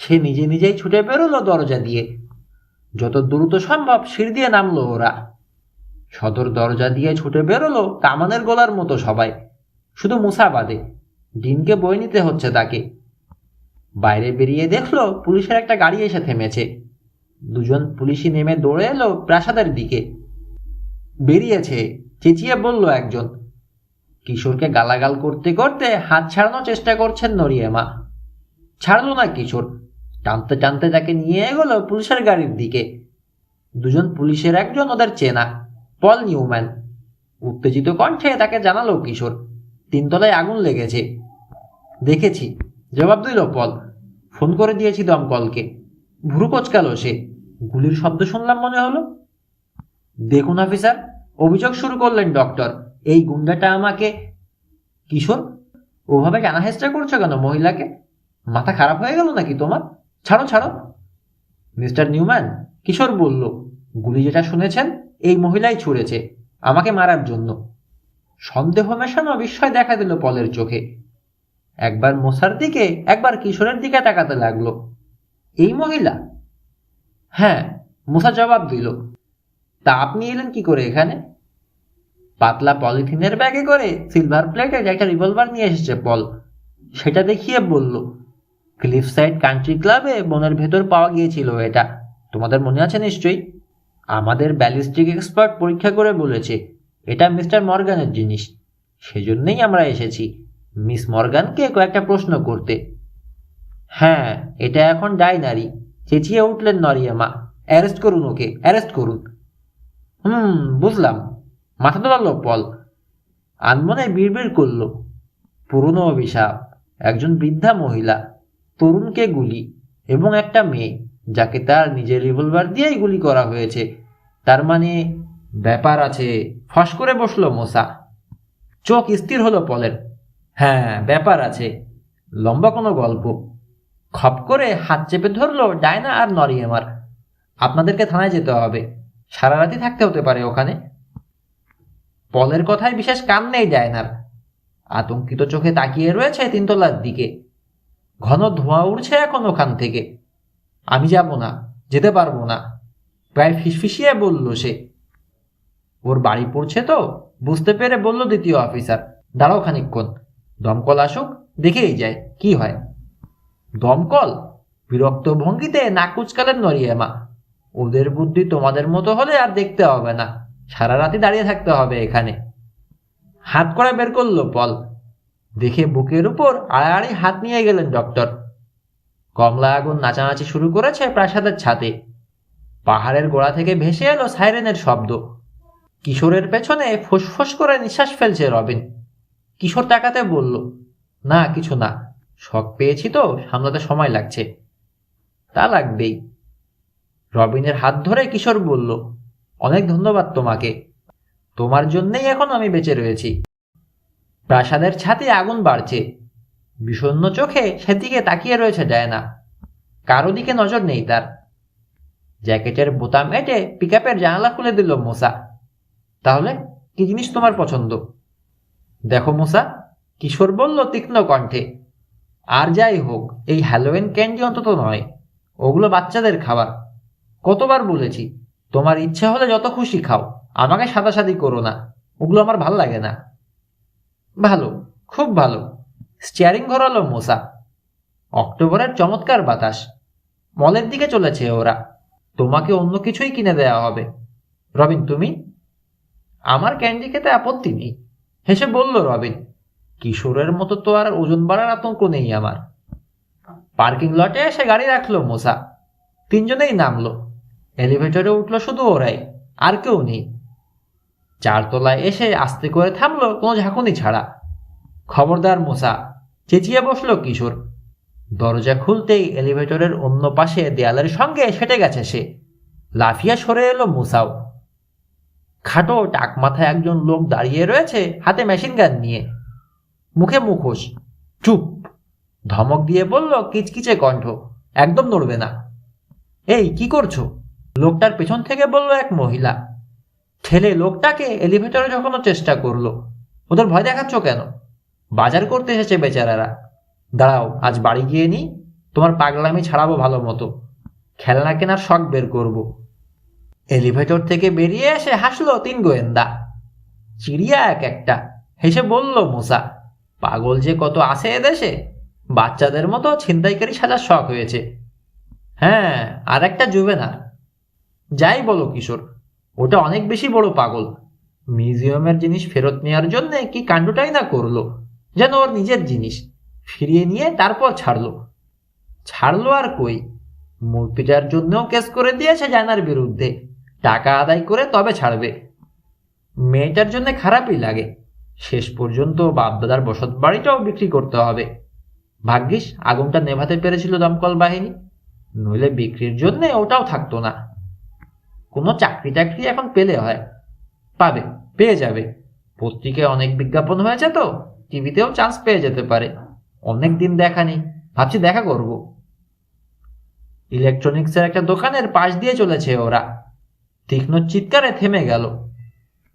সে নিজে নিজেই ছুটে বেরোলো দরজা দিয়ে। যত দ্রুত সম্ভব সিঁড়ি দিয়ে নামলো ওরা। সদর দরজা দিয়ে ছুটে বেরোলো কামানের গোলার মতো সবাই, শুধু মুসা বাদে। ডিনকে বই নিতে হচ্ছে তাকে। বাইরে বেরিয়ে দেখলো পুলিশের একটা গাড়ি এসে থেমেছে। দুজন পুলিশই নেমে দৌড়ে এলো প্রাসাদের দিকে। বেরিয়েছে, চেঁচিয়ে বলল একজন। কিশোরকে গালাগাল করতে করতে হাত ছাড়ানোর চেষ্টা করছেন নরিয়ামা। ছাড়লো না কিশোর, টানতে টানতে তাকে নিয়ে এগোলো পুলিশের গাড়ির দিকে। দুজন পুলিশের একজন ওদের চেনা, পল নিউম্যান। উত্তেজিত কণ্ঠে তাকে জানালো কিশোর, 3 তলায় আগুন লেগেছে। দেখেছি, জবাব দিল পল। ফোন করে দিয়েছি দমকলকে। ভুরু কোচকালো সে। গুলির শব্দ শুনলাম মনে হলো। দেখুন অফিসার, অভিযোগ শুরু করলেন ডক্টর, এই গুন্ডাটা আমাকে। কিশোর, ওভাবে টানা হেঁচড়া করছো কেন মহিলাকে? মাথা খারাপ হয়ে গেল নাকি তোমার? ছাড়ো ছাড়ো। মিস্টার নিউম্যান, কিশোর বলল, গুলি যেটা শুনেছেন এই মহিলাই ছুঁড়েছে, আমাকে মারার জন্য। সন্দেহ মেশানো বিস্ময় দেখা দিল পলের চোখে। একবার মোসার দিকে, একবার কিশোরের দিকে তাকাতে লাগলো। এই মহিলা? হ্যাঁ, মুসা জবাব দিল। তা আপনি এলেন কি করে এখানে? পাতলা পলিথিনের ব্যাগে করে সিলভার প্লেটের একটা রিভলভার নিয়ে এসেছে পল। সেটা দেখিয়ে বলল, ক্লিফ সাইড কান্ট্রি ক্লাবে বনের ভেতর পাওয়া গিয়েছিল এটা, তোমাদের মনে আছে নিশ্চয়ই। আমাদের ব্যালিস্টিক এক্সপার্ট পরীক্ষা করে বলেছে এটা মিস্টার মর্গানের জিনিস। সেজন্যই আমরা এসেছি মিস মর্গানকে কয়েকটা প্রশ্ন করতে। হ্যাঁ, এটা এখন ডাইনারি, চেঁচিয়ে উঠলেন নরিয়ামা। অ্যারেস্ট করুন ওকে, অ্যারেস্ট করুন। বুঝলাম, মাথা দোলালো পল। আনমনে বিড়বিড় করল, পুরনো অভিশাপ, একজন বৃদ্ধা মহিলা, তরুণকে গুলি, এবং একটা মেয়ে যাকে তার নিজের রিভলভার দিয়েই গুলি করা হয়েছে। তার মানে ব্যাপার আছে। ফস করে বসলো মোসা। চোখ স্থির হলো পলের। হ্যাঁ, ব্যাপার আছে, লম্বা কোনো গল্প। খপ করে হাত চেপে ধরলো ডায়না আর নরিয়ামার। আপনাদেরকে থানায় যেতে হবে, সারা রাতি থাকতে হতে পারে ওখানে। পলের কথায় বিশেষ কান নেই ডায়নার। আতঙ্কিত চোখে তাকিয়ে রয়েছে 3 তলার দিকে। ঘন ধোঁয়া উঠছে এখন ওখান থেকে। আমি যাব না, যেতে পারবো না, প্রায় ফিসফিসিয়ে বলল সে। ওর বাড়ি পড়ছে তো, বুঝতে পেরে বলল দ্বিতীয় অফিসার, দাঁড়াও খানিকক্ষণ, দমকল আসুক, দেখেই যায় কি হয়। দমকল? বিরক্ত ভঙ্গিতে নাক কুচকালেন নরিয়ামা। ওদের বুদ্ধি তোমাদের মতো হলে আর দেখতে হবে না, সারা রাতি দাঁড়িয়ে থাকতে হবে এখানে। হাত করে বের করলো পল। দেখে বুকের উপর আড়াআড়ি হাত নিয়ে গেলেন ডক্টর। কমলা আগুন নাচানাচি শুরু করেছে প্রাসাদের ছাদে। পাহাড়ের গোড়া থেকে ভেসে এলো সাইরেনের শব্দ। কিশোরের পেছনে ফোঁস করে নিঃশ্বাস ফেলছে রবিন। কিশোর তাকাতে বলল, না কিছু না, শক পেয়েছি তো, সামলাতে সময় লাগছে। তা লাগবেই। রবিনের হাত ধরে কিশোর বলল, অনেক ধন্যবাদ তোমাকে, তোমার জন্যেই এখন আমি বেঁচে রয়েছি। প্রাসাদের ছাদে আগুন বাড়ছে। বিষণ্ণ চোখে সেদিকে তাকিয়ে রয়েছে ডায়না। কারো দিকে নজর নেই তার। জ্যাকেটের বোতাম এঁটে পিকআপের জানালা খুলে দিল মোসা। তাহলে কি জিনিস তোমার পছন্দ? দেখো মুসা, কিশোর বলল তীক্ষ্ণ কণ্ঠে, আর যাই হোক এই হ্যালোইন ক্যান্ডি অন্তত নয়, ওগুলো বাচ্চাদের খাবার। কতবার বলেছি, তোমার ইচ্ছা হলে যত খুশি খাও, আমাকে সাদাসাদি করো না, ওগুলো আমার ভাল লাগে না। ভালো, খুব ভালো। স্টিয়ারিং ঘোরালো মোসা। অক্টোবরের চমৎকার বাতাস। মলের দিকে চলেছে ওরা। তোমাকে অন্য কিছুই কিনে দেওয়া হবে। রবিন, তুমি? আমার ক্যান্ডি খেতে আপত্তি নেই, হেসে বলল রবিন। কিশোরের মতো তো আর ওজন বাড়ার আতঙ্ক নেই আমার। পার্কিং লটে এসে গাড়ি রাখলো মোসা। তিনজনেই নামলো। এলিভেটরে উঠলো শুধু ওরাই, আর কেউ নেই। চারতলায় এসে আস্তে করে থামলো কোনো ঝাঁকুনি ছাড়া। খবরদার মোসা, চেঁচিয়ে বসলো কিশোর। দরজা খুলতেই এলিভেটরের অন্য পাশে দেয়ালের সঙ্গে সেটে গেছে সে। লাফিয়া সরে এলো মুসাও। খাটো টাক মাথায় একজন লোক দাঁড়িয়ে রয়েছে, হাতে মেশিন গান নিয়ে, মুখে মুখোশ। চুপ, ধমক দিয়ে বলল কিচকিচে কণ্ঠ, একদম নড়বে না। এই কি করছো? লোকটার পেছন থেকে বলল এক মহিলা। ঠেলে লোকটাকে এলিভেটরে ঢোকানোর চেষ্টা করলো। ওদের ভয় দেখাচ্ছ কেন? বাজার করতে এসেছে বেচারারা। দাঁড়াও, আজ বাড়ি গিয়ে নি, তোমার পাগলামি ছাড়াবো ভালো মতো। খেলনা কেনার শখ বের করব। এলিভেটর থেকে বেরিয়ে এসে হাসলো তিন গোয়েন্দা। চিড়িয়া এক একটা, হেসে বলল মুসা, পাগল যে কত আছে এদেশে। বাচ্চাদের মতো ছিনতাইকারী সাজার শখ হয়েছে। হ্যাঁ, আর একটা জুবেনার। যাই বলো কিশোর, ওটা অনেক বেশি বড় পাগল। মিউজিয়ামের জিনিস ফেরত নেওয়ার জন্য কি কাণ্ডটাই না করলো, যেন ওর নিজের জিনিস। ফিরিয়ে নিয়ে তারপর ছাড়লো আর কই, মূর্তিটার জন্যও কেস করে দিয়েছে জানার বিরুদ্ধে। টাকা আদায় করে তবে ছাড়বে। মেয়েটার জন্য খারাপই লাগে। শেষ পর্যন্ত বাপদাদার বসত বাড়িটাও বিক্রি করতে হবে। ভাগ্যিস আগুনটা নেভাতে পেরেছিল দমকল বাহিনী, নইলে বিক্রির জন্য ওটাও থাকতো না। কোনো চাকরি টাকরি এখন পেলে হয়। পেয়ে যাবে। পত্রিকায় অনেক বিজ্ঞাপন হয়েছে তো, টিভিতেও চান্স পেয়ে যেতে পারে। অনেক দিন দেখা নেই, ভাবছি দেখা করব। ইলেকট্রনিক্সের একটা দোকানের পাশ দিয়ে চলেছে ওরা। তীক্ষ্ণ চিৎকারে থেমে গেল।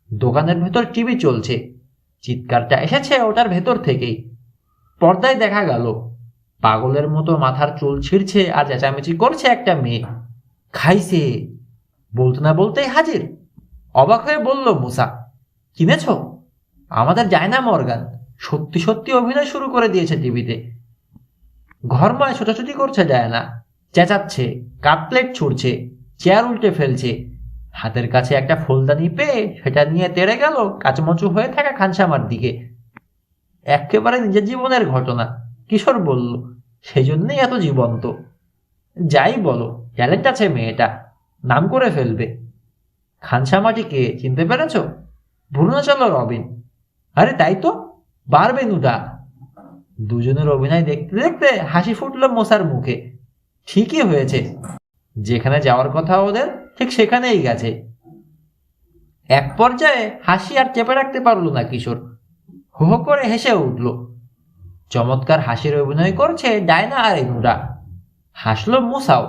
দোকানের ভেতর টিভি চলছে। চিৎকারটা এসেছে ওটার ভেতর থেকেই। পর্দায় দেখা গেল পাগলের মতো মাথার চুল ছিঁড়ছে আর চেঁচামেচি করছে একটা মেয়ে। খাইছে বলতে না বলতেই হাজির। অবাক হয়ে বলল মুসা, কিনেছ? আমাদের যায় না মর্গান, সত্যি সত্যি অভিনয় শুরু করে দিয়েছে টিভিতে। ঘরময় ছোটাছুটি করছে যায় না, চেঁচাচ্ছে, কাপ প্লেট ছুঁড়ছে, চেয়ার উল্টে ফেলছে। হাতের কাছে একটা ফুলদানি পেয়ে সেটা নিয়ে তেড়ে গেল কাচমচু হয়ে থাকা খানসামার দিকে। একেবারে নিজের জীবনের ঘটনা, কিশোর বলল, সেই জন্যই এত জীবন্ত। যাই বলো, ট্যালেন্ট আছে মেয়েটা, নাম করে ফেলবে। খানসামাটিকে চিনতে পেরেছ? ভ্রূণাচল রবিন। আরে তাই তো, বারবেনুটা। দুজনের অভিনয় দেখতে দেখতে হাসি ফুটল মোসার মুখে। ঠিকই হয়েছে, যেখানে যাওয়ার কথা ওদের ঠিক সেখানেই গেছে। এক পর্যায়ে হাসি আর চেপে রাখতে পারল না কিশোর, হো হো করে হেসে উঠল। চমৎকার হাসির অভিনয় করছে ডায়না আর এনুরা। হাসলো মুসাও।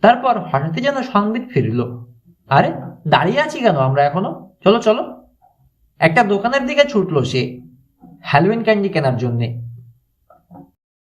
তারপর হঠাৎই যেন সংবিত ফিরল। আরে দাঁড়িয়ে আছি কেন আমরা এখনো? চলো চলো। একটা দোকানের দিকে ছুটলো সে, হ্যালোইন ক্যান্ডি কেনার জন্যে।